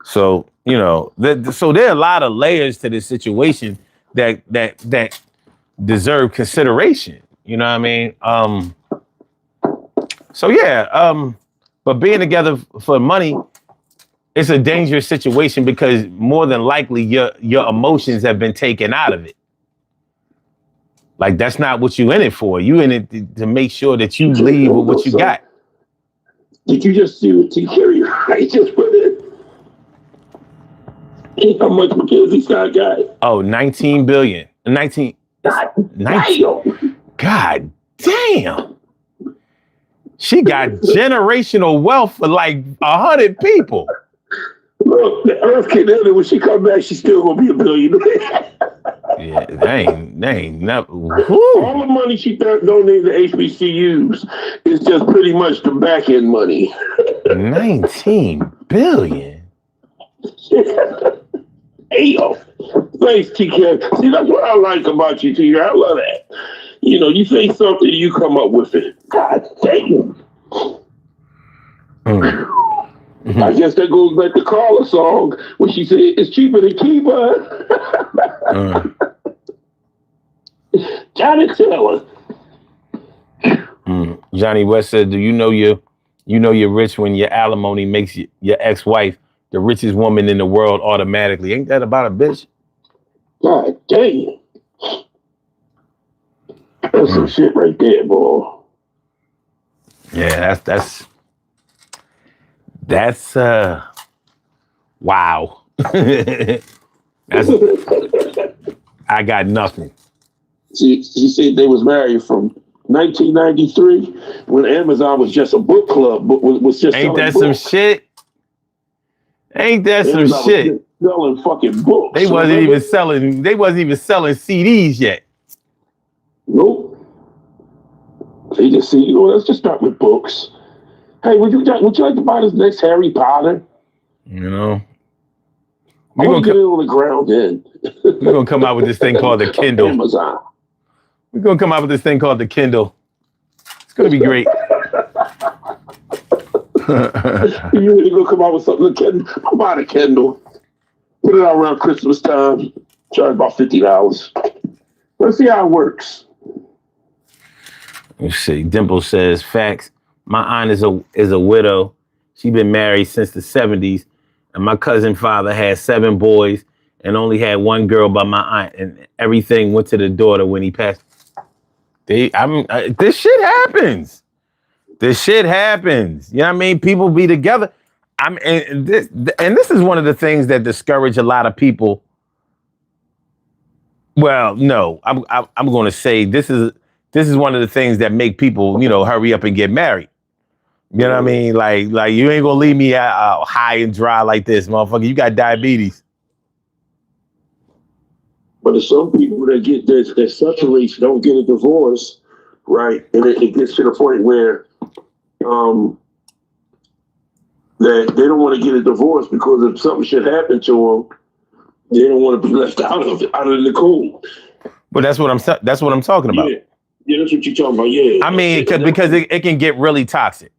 So, so there are a lot of layers to this situation that deserve consideration. You know what I mean? But being together for money, it's a dangerous situation because more than likely your emotions have been taken out of it. Like, that's not what you in it for. You in it to make sure that you leave with what you got. Did you just see what T. Carey just put in? How much Mackenzie Scott got? Oh, 19 billion. 19. God damn. She got generational wealth for like 100 people. Look, the earth can end it. When she come back, she's still gonna be a billionaire. Yeah, they ain't never. All the money she donated to HBCUs is just pretty much the back end money. 19 billion. Hey, yo. Thanks, TK. See, that's what I like about you, TK. I love that. You know, you say something, you come up with it. God damn. I guess that goes back to Carla's song when she said it's cheaper to keep her. Johnny Taylor. Johnny West said, "Do you know you're rich when your alimony makes your ex-wife the richest woman in the world automatically? Ain't that about a bitch?" God damn. That's some shit right there, boy. Yeah, that's wow. That's I got nothing. She said they was married from 1993 when Amazon was just a book club, but was just Ain't that books. some shit? Ain't that some Amazon shit? was selling fucking books. They wasn't even selling CDs yet. Nope. They just said, you know, let's just start with books. Hey, would you like to buy this next Harry Potter? You know, I want to get it on the ground then. We're gonna come out with this thing called the Kindle. Amazon. We're gonna come out with this thing called the Kindle. It's gonna be great. You really gonna come out with something? I'll buy the Kindle. Put it out around Christmas time. Charge about $50. Let's see how it works. Let's see. Dimple says, "Facts. My aunt is a widow. She been married since the 70s, and my cousin father had 7 boys and only had 1 girl by my aunt, and everything went to the daughter when he passed." This shit happens. This shit happens. You know what I mean? People be together. This is one of the things that discourage a lot of people. Well, no, I'm going to say this is one of the things that make people, hurry up and get married. You know what I mean? Like you ain't gonna leave me high and dry like this, motherfucker. You got diabetes. But there's some people that get that separates, don't get a divorce, right? And it gets to the point where that they don't want to get a divorce because if something should happen to them, they don't want to be left out of the cold. But that's what I'm talking about. Yeah, that's what you're talking about. Yeah. I mean, because it can get really toxic.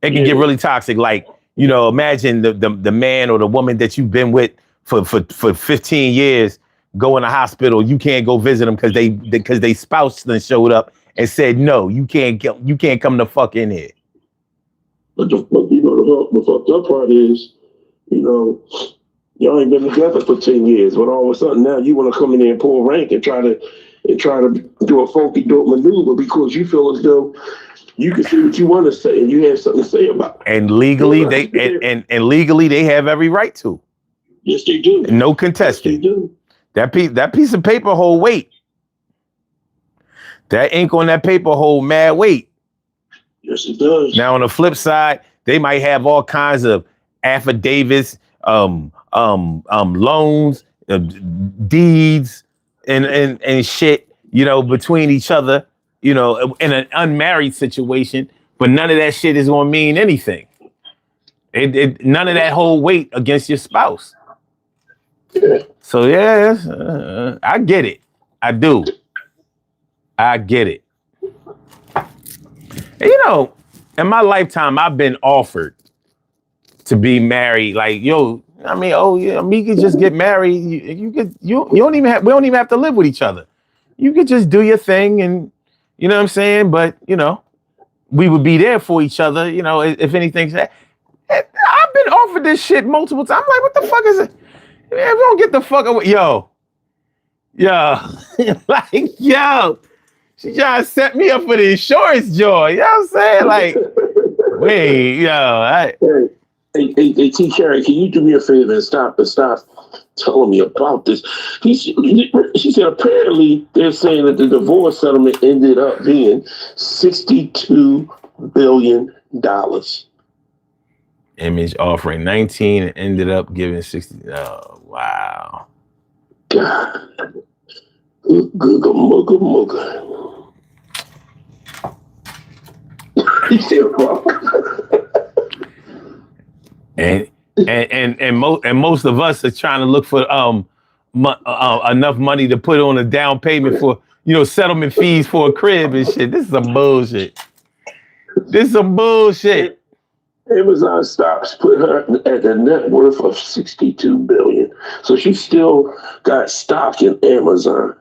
It can get really toxic. Like, imagine the man or the woman that you've been with for 15 years go in the hospital. You can't go visit them because they spouse then showed up and said, no, you can't come the fuck in here. But the fucked up part is, y'all ain't been together for 10 years, but all of a sudden now you want to come in there and pull rank and try to do a funky dope maneuver because you feel as though you can say what you want to say and you have something to say about it. And legally legally they have every right to. Yes, they do. No contesting. Yes, they do. That piece of paper hold weight. That ink on that paper hold mad weight. Yes, it does. Now on the flip side, they might have all kinds of affidavits, loans, deeds, and shit, between each other, in an unmarried situation, but none of that shit is gonna mean anything. None of that whole weight against your spouse. Yeah. So yeah, I get it. I do. I get it. And, in my lifetime, I've been offered to be married. Like, we could just get married. We don't even have to live with each other. You could just do your thing, and you know what I'm saying. But we would be there for each other. If anything's that. I've been offered this shit multiple times. I'm like, what the fuck is it? Man, we don't get the fuck away. Yo. Like, yo. She trying to set me up for the insurance joy. You know what I'm saying? Like, wait, Hey, T. Carey, can you do me a favor and stop telling me about this? She said apparently they're saying that the divorce settlement ended up being $62 billion. Image offering 19 and ended up giving 60. Oh, wow. God. Googa mooga mooga. He said, "Fuck." And most of us are trying to look for enough money to put on a down payment for settlement fees for a crib and shit. This is some bullshit. Amazon stocks put her at a net worth of $62 billion. So she still got stock in Amazon.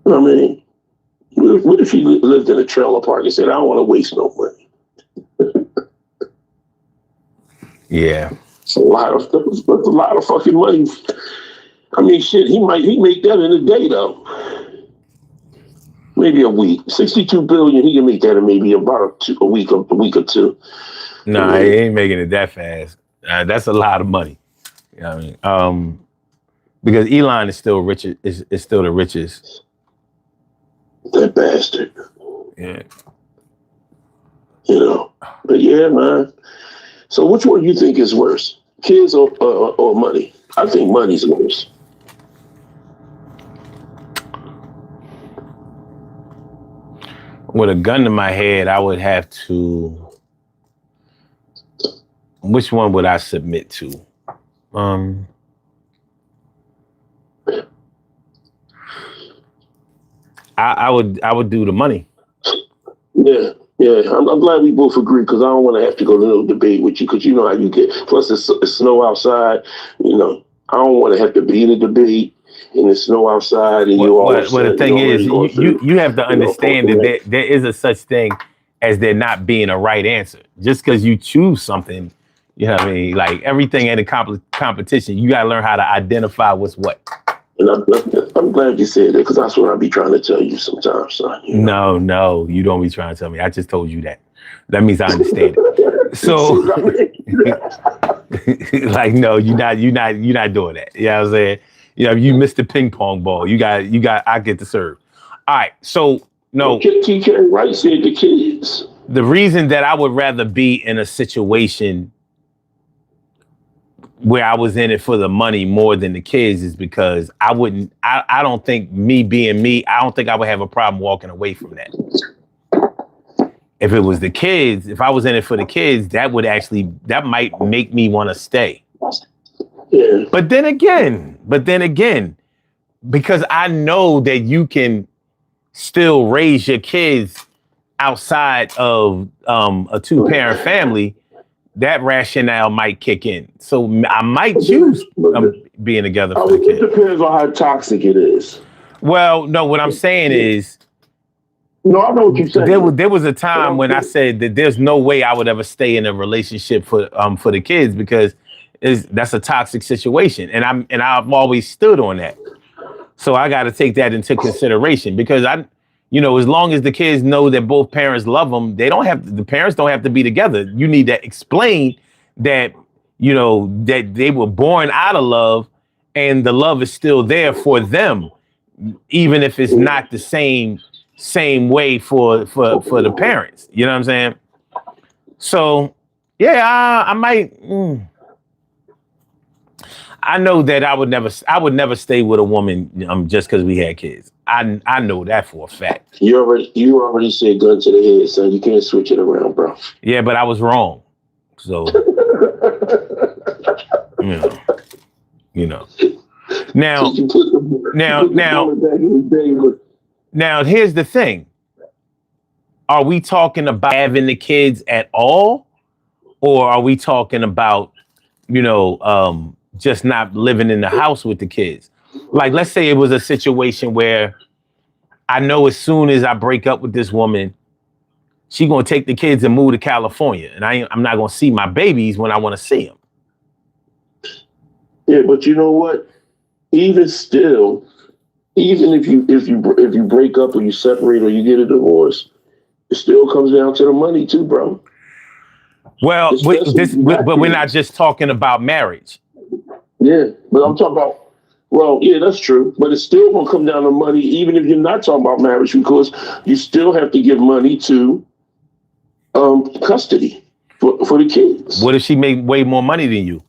I mean, what if she lived in a trailer park and said, "I don't want to waste no money"? Yeah, that's a lot of fucking money. I mean, shit, he make that in a day though. Maybe a week. $62 billion. He can make that in maybe about a week or two. Nah, he ain't making it that fast. That's a lot of money. You know what I mean? Because Elon is still rich. Is still the richest. That bastard. Yeah. But yeah, man. So which one you think is worse, kids or money? I think money's worse. With a gun to my head, I would have to. Which one would I submit to? I would do the money. Yeah. I'm glad we both agree because I don't want to have to go to no debate with you because you know how you get. Plus, it's snow outside. I don't want to have to be in a debate and it's snow outside and you all. Well, the thing is, you have to understand that there is a such thing as there not being a right answer. Just because you choose something, you know what I mean? Like everything in a competition, you got to learn how to identify what's what. And I'm glad you said that because that's what I be trying to tell you sometimes, son. No, you don't be trying to tell me. I just told you that. That means I understand it. So, like, no, you're not doing that. You know what I'm saying? You missed the ping pong ball. I get to serve. All right. So, no. TK Wright said the kids. The reason that I would rather be in a situation where I was in it for the money more than the kids is because I don't think me being me, I don't think I would have a problem walking away from that. If it was the kids, if I was in it for the kids, that might make me want to stay. Yeah. But then again, because I know that you can still raise your kids outside of a two-parent family, that rationale might kick in. So I might choose being together for the kids. It depends on how toxic it is. Well, no, what I'm saying is, no, I know what you're saying. There was a time when I said that there's no way I would ever stay in a relationship for the kids because that's a toxic situation, and I've always stood on that. So I got to take that into consideration because as long as the kids know that both parents love them, the parents don't have to be together. You need to explain that that they were born out of love, and the love is still there for them, even if it's not the same way for the parents. You know what I'm saying? So yeah, I might. I know that I would never stay with a woman just because we had kids. I know that for a fact. You already said gun to the head, son. You can't switch it around, bro. Yeah, but I was wrong. So Now here's the thing. Are we talking about having the kids at all? Or are we talking about, just not living in the house with the kids? Like, let's say it was a situation where I know as soon as I break up with this woman, she gonna take the kids and move to California, and I'm not gonna see my babies when I want to see them. Yeah, but you know what? Even still, even if you break up or you separate or you get a divorce, it still comes down to the money too, bro. Well, but we're not just talking about marriage. Yeah, but I'm talking about. Well, yeah, that's true, but it's still gonna come down to money, even if you're not talking about marriage, because you still have to give money to custody for the kids. What if she made way more money than you?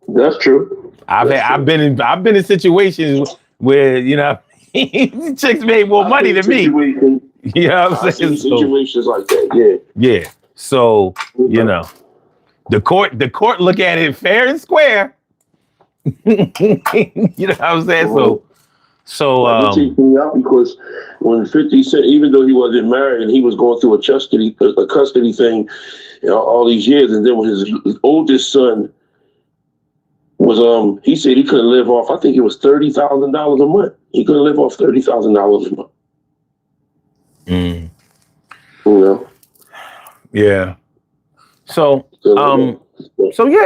That's true. I've been in situations where, you know, chicks made more money than me. You know what I'm saying? Situations like that, yeah. Yeah. So, you know, the court look at it fair and square. You know what I'm saying? So it takes me out because when 50 Cent, even though he wasn't married and he was going through a custody thing, you know, all these years, and then when his oldest son was he said he couldn't live off, I think it was $30,000 a month. He couldn't live off $30,000 a month. Mm. You know? Yeah. So yeah,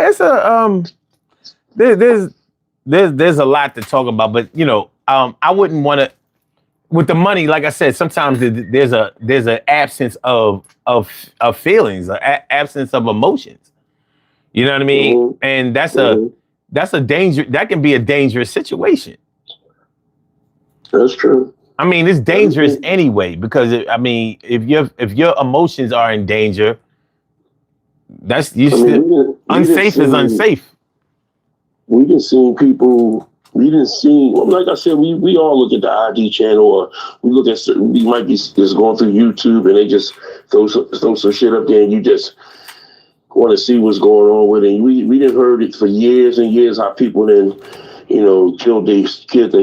it's a there's a lot to talk about, but you know, I wouldn't want to with the money. Like I said, sometimes there's an absence of feelings, an absence of emotions. You know what I mean? Mm-hmm. And that's a danger. That can be a dangerous situation. That's true. I mean, it's dangerous anyway because if your emotions are in danger, unsafe is unsafe. We didn't see people. We didn't see, like I said, we all look at the IG channel, or we look at we might be just going through YouTube and they just throw some shit up there, and you just want to see what's going on with it. We didn't heard it for years and years how people then, you know, killed their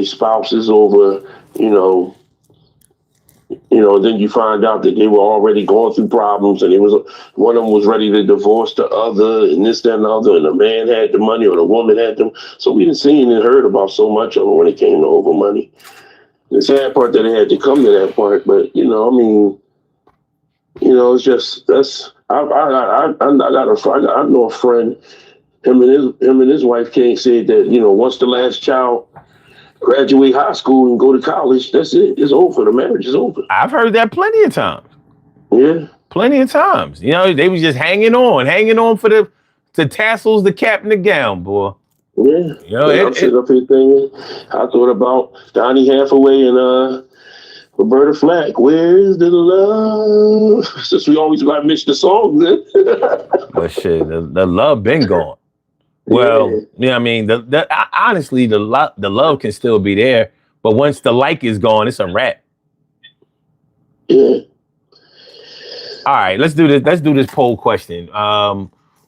spouses over, you know, then you find out that they were already going through problems, and one of them was ready to divorce the other, and this, that, and the other, and the man had the money or the woman had them. So we didn't see and heard about so much of it when it came to over money. The sad part that it had to come to that part, but you know, I mean, you know, it's just I know a friend. Him and his wife can't say that, you know, once the last child graduate high school and go to college, that's it. It's over. The marriage is over. I've heard that plenty of times. Yeah. Plenty of times. You know, they was just hanging on for the tassels, the cap, and the gown, boy. Yeah. You know, I'm sitting up here thinking, I thought about Donny Hathaway and Roberta Flack. Where's the love? Since we always got to mix the songs in. But shit, the love been gone. Well, yeah, I mean, honestly, the love can still be there, but once the like is gone, it's a wrap. Yeah. All right, let's do this. Let's do this poll question.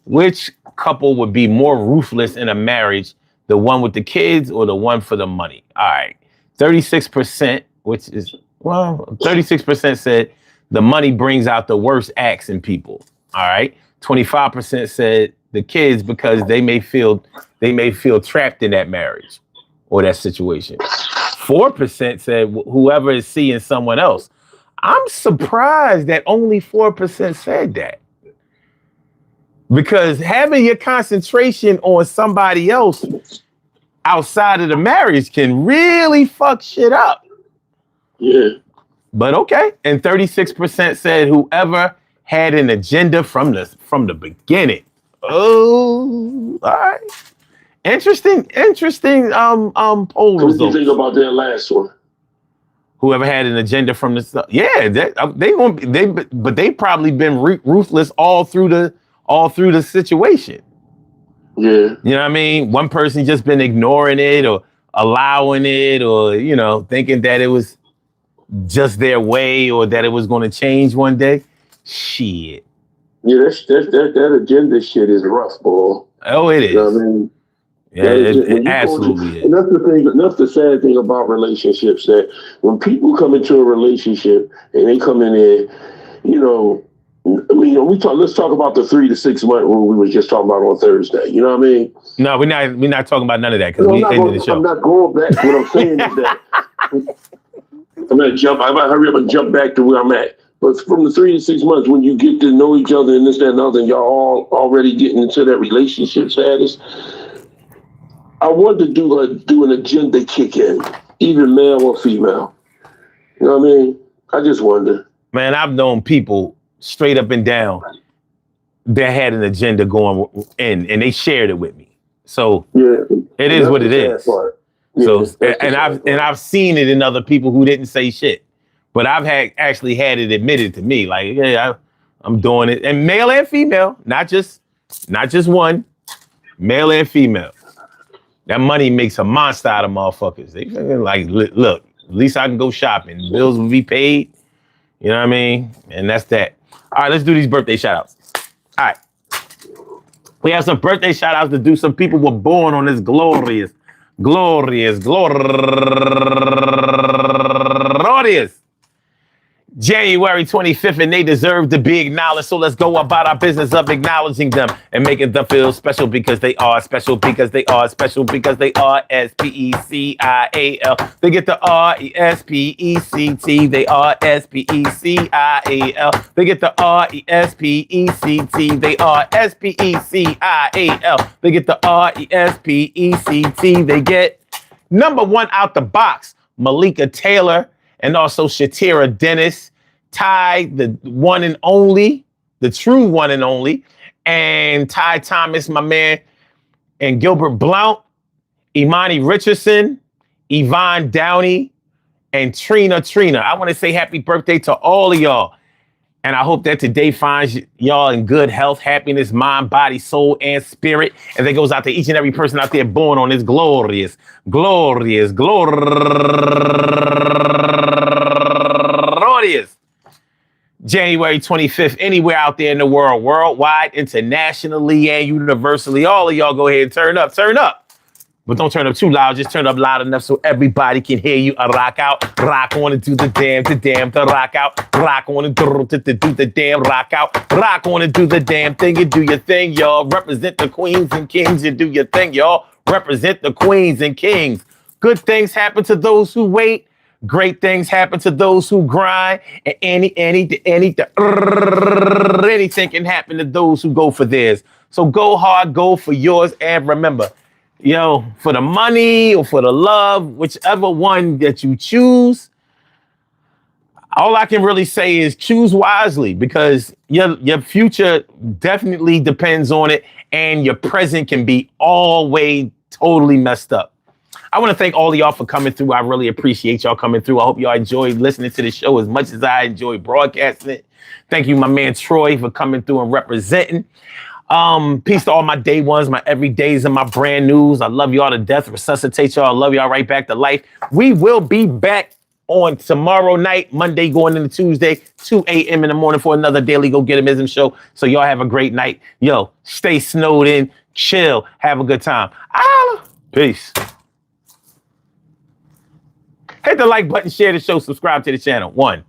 Which couple would be more ruthless in a marriage? The one with the kids or the one for the money? All right, 36%, 36% said the money brings out the worst acts in people. All right, 25% said the kids because they may feel trapped in that marriage or that situation. 4% said whoever is seeing someone else. I'm surprised that only 4% said that. Because having your concentration on somebody else outside of the marriage can really fuck shit up. Yeah. But okay. And 36% said whoever had an agenda from the beginning. Oh, all right. Interesting poll results. What do you think about that last one? Whoever had an agenda from the start. Yeah, they probably been ruthless all through the situation. Yeah. You know what I mean? One person just been ignoring it or allowing it, or, you know, thinking that it was just their way or that it was going to change one day. Shit. Yeah, that agenda shit is rough, boy. Oh, it is. You know what I mean? Yeah, it absolutely is. And that's the thing. That's the sad thing about relationships, that when people come into a relationship and they come in there, you know, I mean, let's talk about the 3 to 6 month rule we was just talking about on Thursday. You know what I mean? No, we're not talking about none of that because we ended the show. I'm not going back. What I'm saying is that I'm gonna hurry up and jump back to where I'm at. But from the 3 to 6 months, when you get to know each other and this, that, and other, and y'all all already getting into that relationship status, I want to do an agenda kick in, either male or female. You know what I mean? I just wonder. Man, I've known people straight up and down that had an agenda going in, and they shared it with me. So yeah, it is what it is. Yeah, so I've seen it in other people who didn't say shit. But I've actually had it admitted to me, like, yeah, I'm doing it, and male and female, not just one, male and female. That money makes a monster out of motherfuckers. They like, look, at least I can go shopping. Bills will be paid. You know what I mean? And that's that. All right, let's do these birthday shout outs. All right. We have some birthday shout outs to do. Some people were born on this glorious January 25th, and they deserve to be acknowledged. So let's go about our business of acknowledging them and making them feel special because they are special, because they are special, because they are S-P-E-C-I-A-L. They get the R-E-S-P-E-C-T. They are S-P-E-C-I-A-L. They get the R-E-S-P-E-C-T. They are S-P-E-C-I-A-L. They get the R-E-S-P-E-C-T. They get number one out the box, Malika Taylor. And also Shatira Dennis, Ty, the one and only, the true one and only, and Ty Thomas, my man, and Gilbert Blount, Imani Richardson, Yvonne Downey, and Trina. I want to say happy birthday to all of y'all. And I hope that today finds y'all in good health, happiness, mind, body, soul, and spirit. And that goes out to each and every person out there born on this glorious January 25th, anywhere out there in the world, worldwide, internationally, and universally. All of y'all go ahead and turn up. But don't turn up too loud. Just turn up loud enough so everybody can hear you. Rock out, rock on and do the damn, the rock out, rock on and do the damn, rock out, rock on and do the damn thing. You do your thing, y'all. Represent the queens and kings. You do your thing, y'all. Represent the queens and kings. Good things happen to those who wait. Great things happen to those who grind. And anything can happen to those who go for theirs. So go hard, go for yours, and remember, yo, for the money or for the love, whichever one that you choose, all I can really say is choose wisely because your future definitely depends on it, and your present can be always totally messed up. I want to thank all of y'all for coming through. I really appreciate y'all coming through. I hope y'all enjoyed listening to the show as much as I enjoy broadcasting it. Thank you, my man Troy, for coming through and representing. Peace to all my day ones, my everydays, and my brand news. I love y'all to death. Resuscitate y'all. I love y'all right back to life. We will be back on tomorrow night, Monday going into Tuesday, 2 a.m. in the morning for another Daily Go Get 'Emism show. So y'all have a great night. Yo, stay snowed in, chill, have a good time. Peace. Hit the like button, share the show, subscribe to the channel. 1.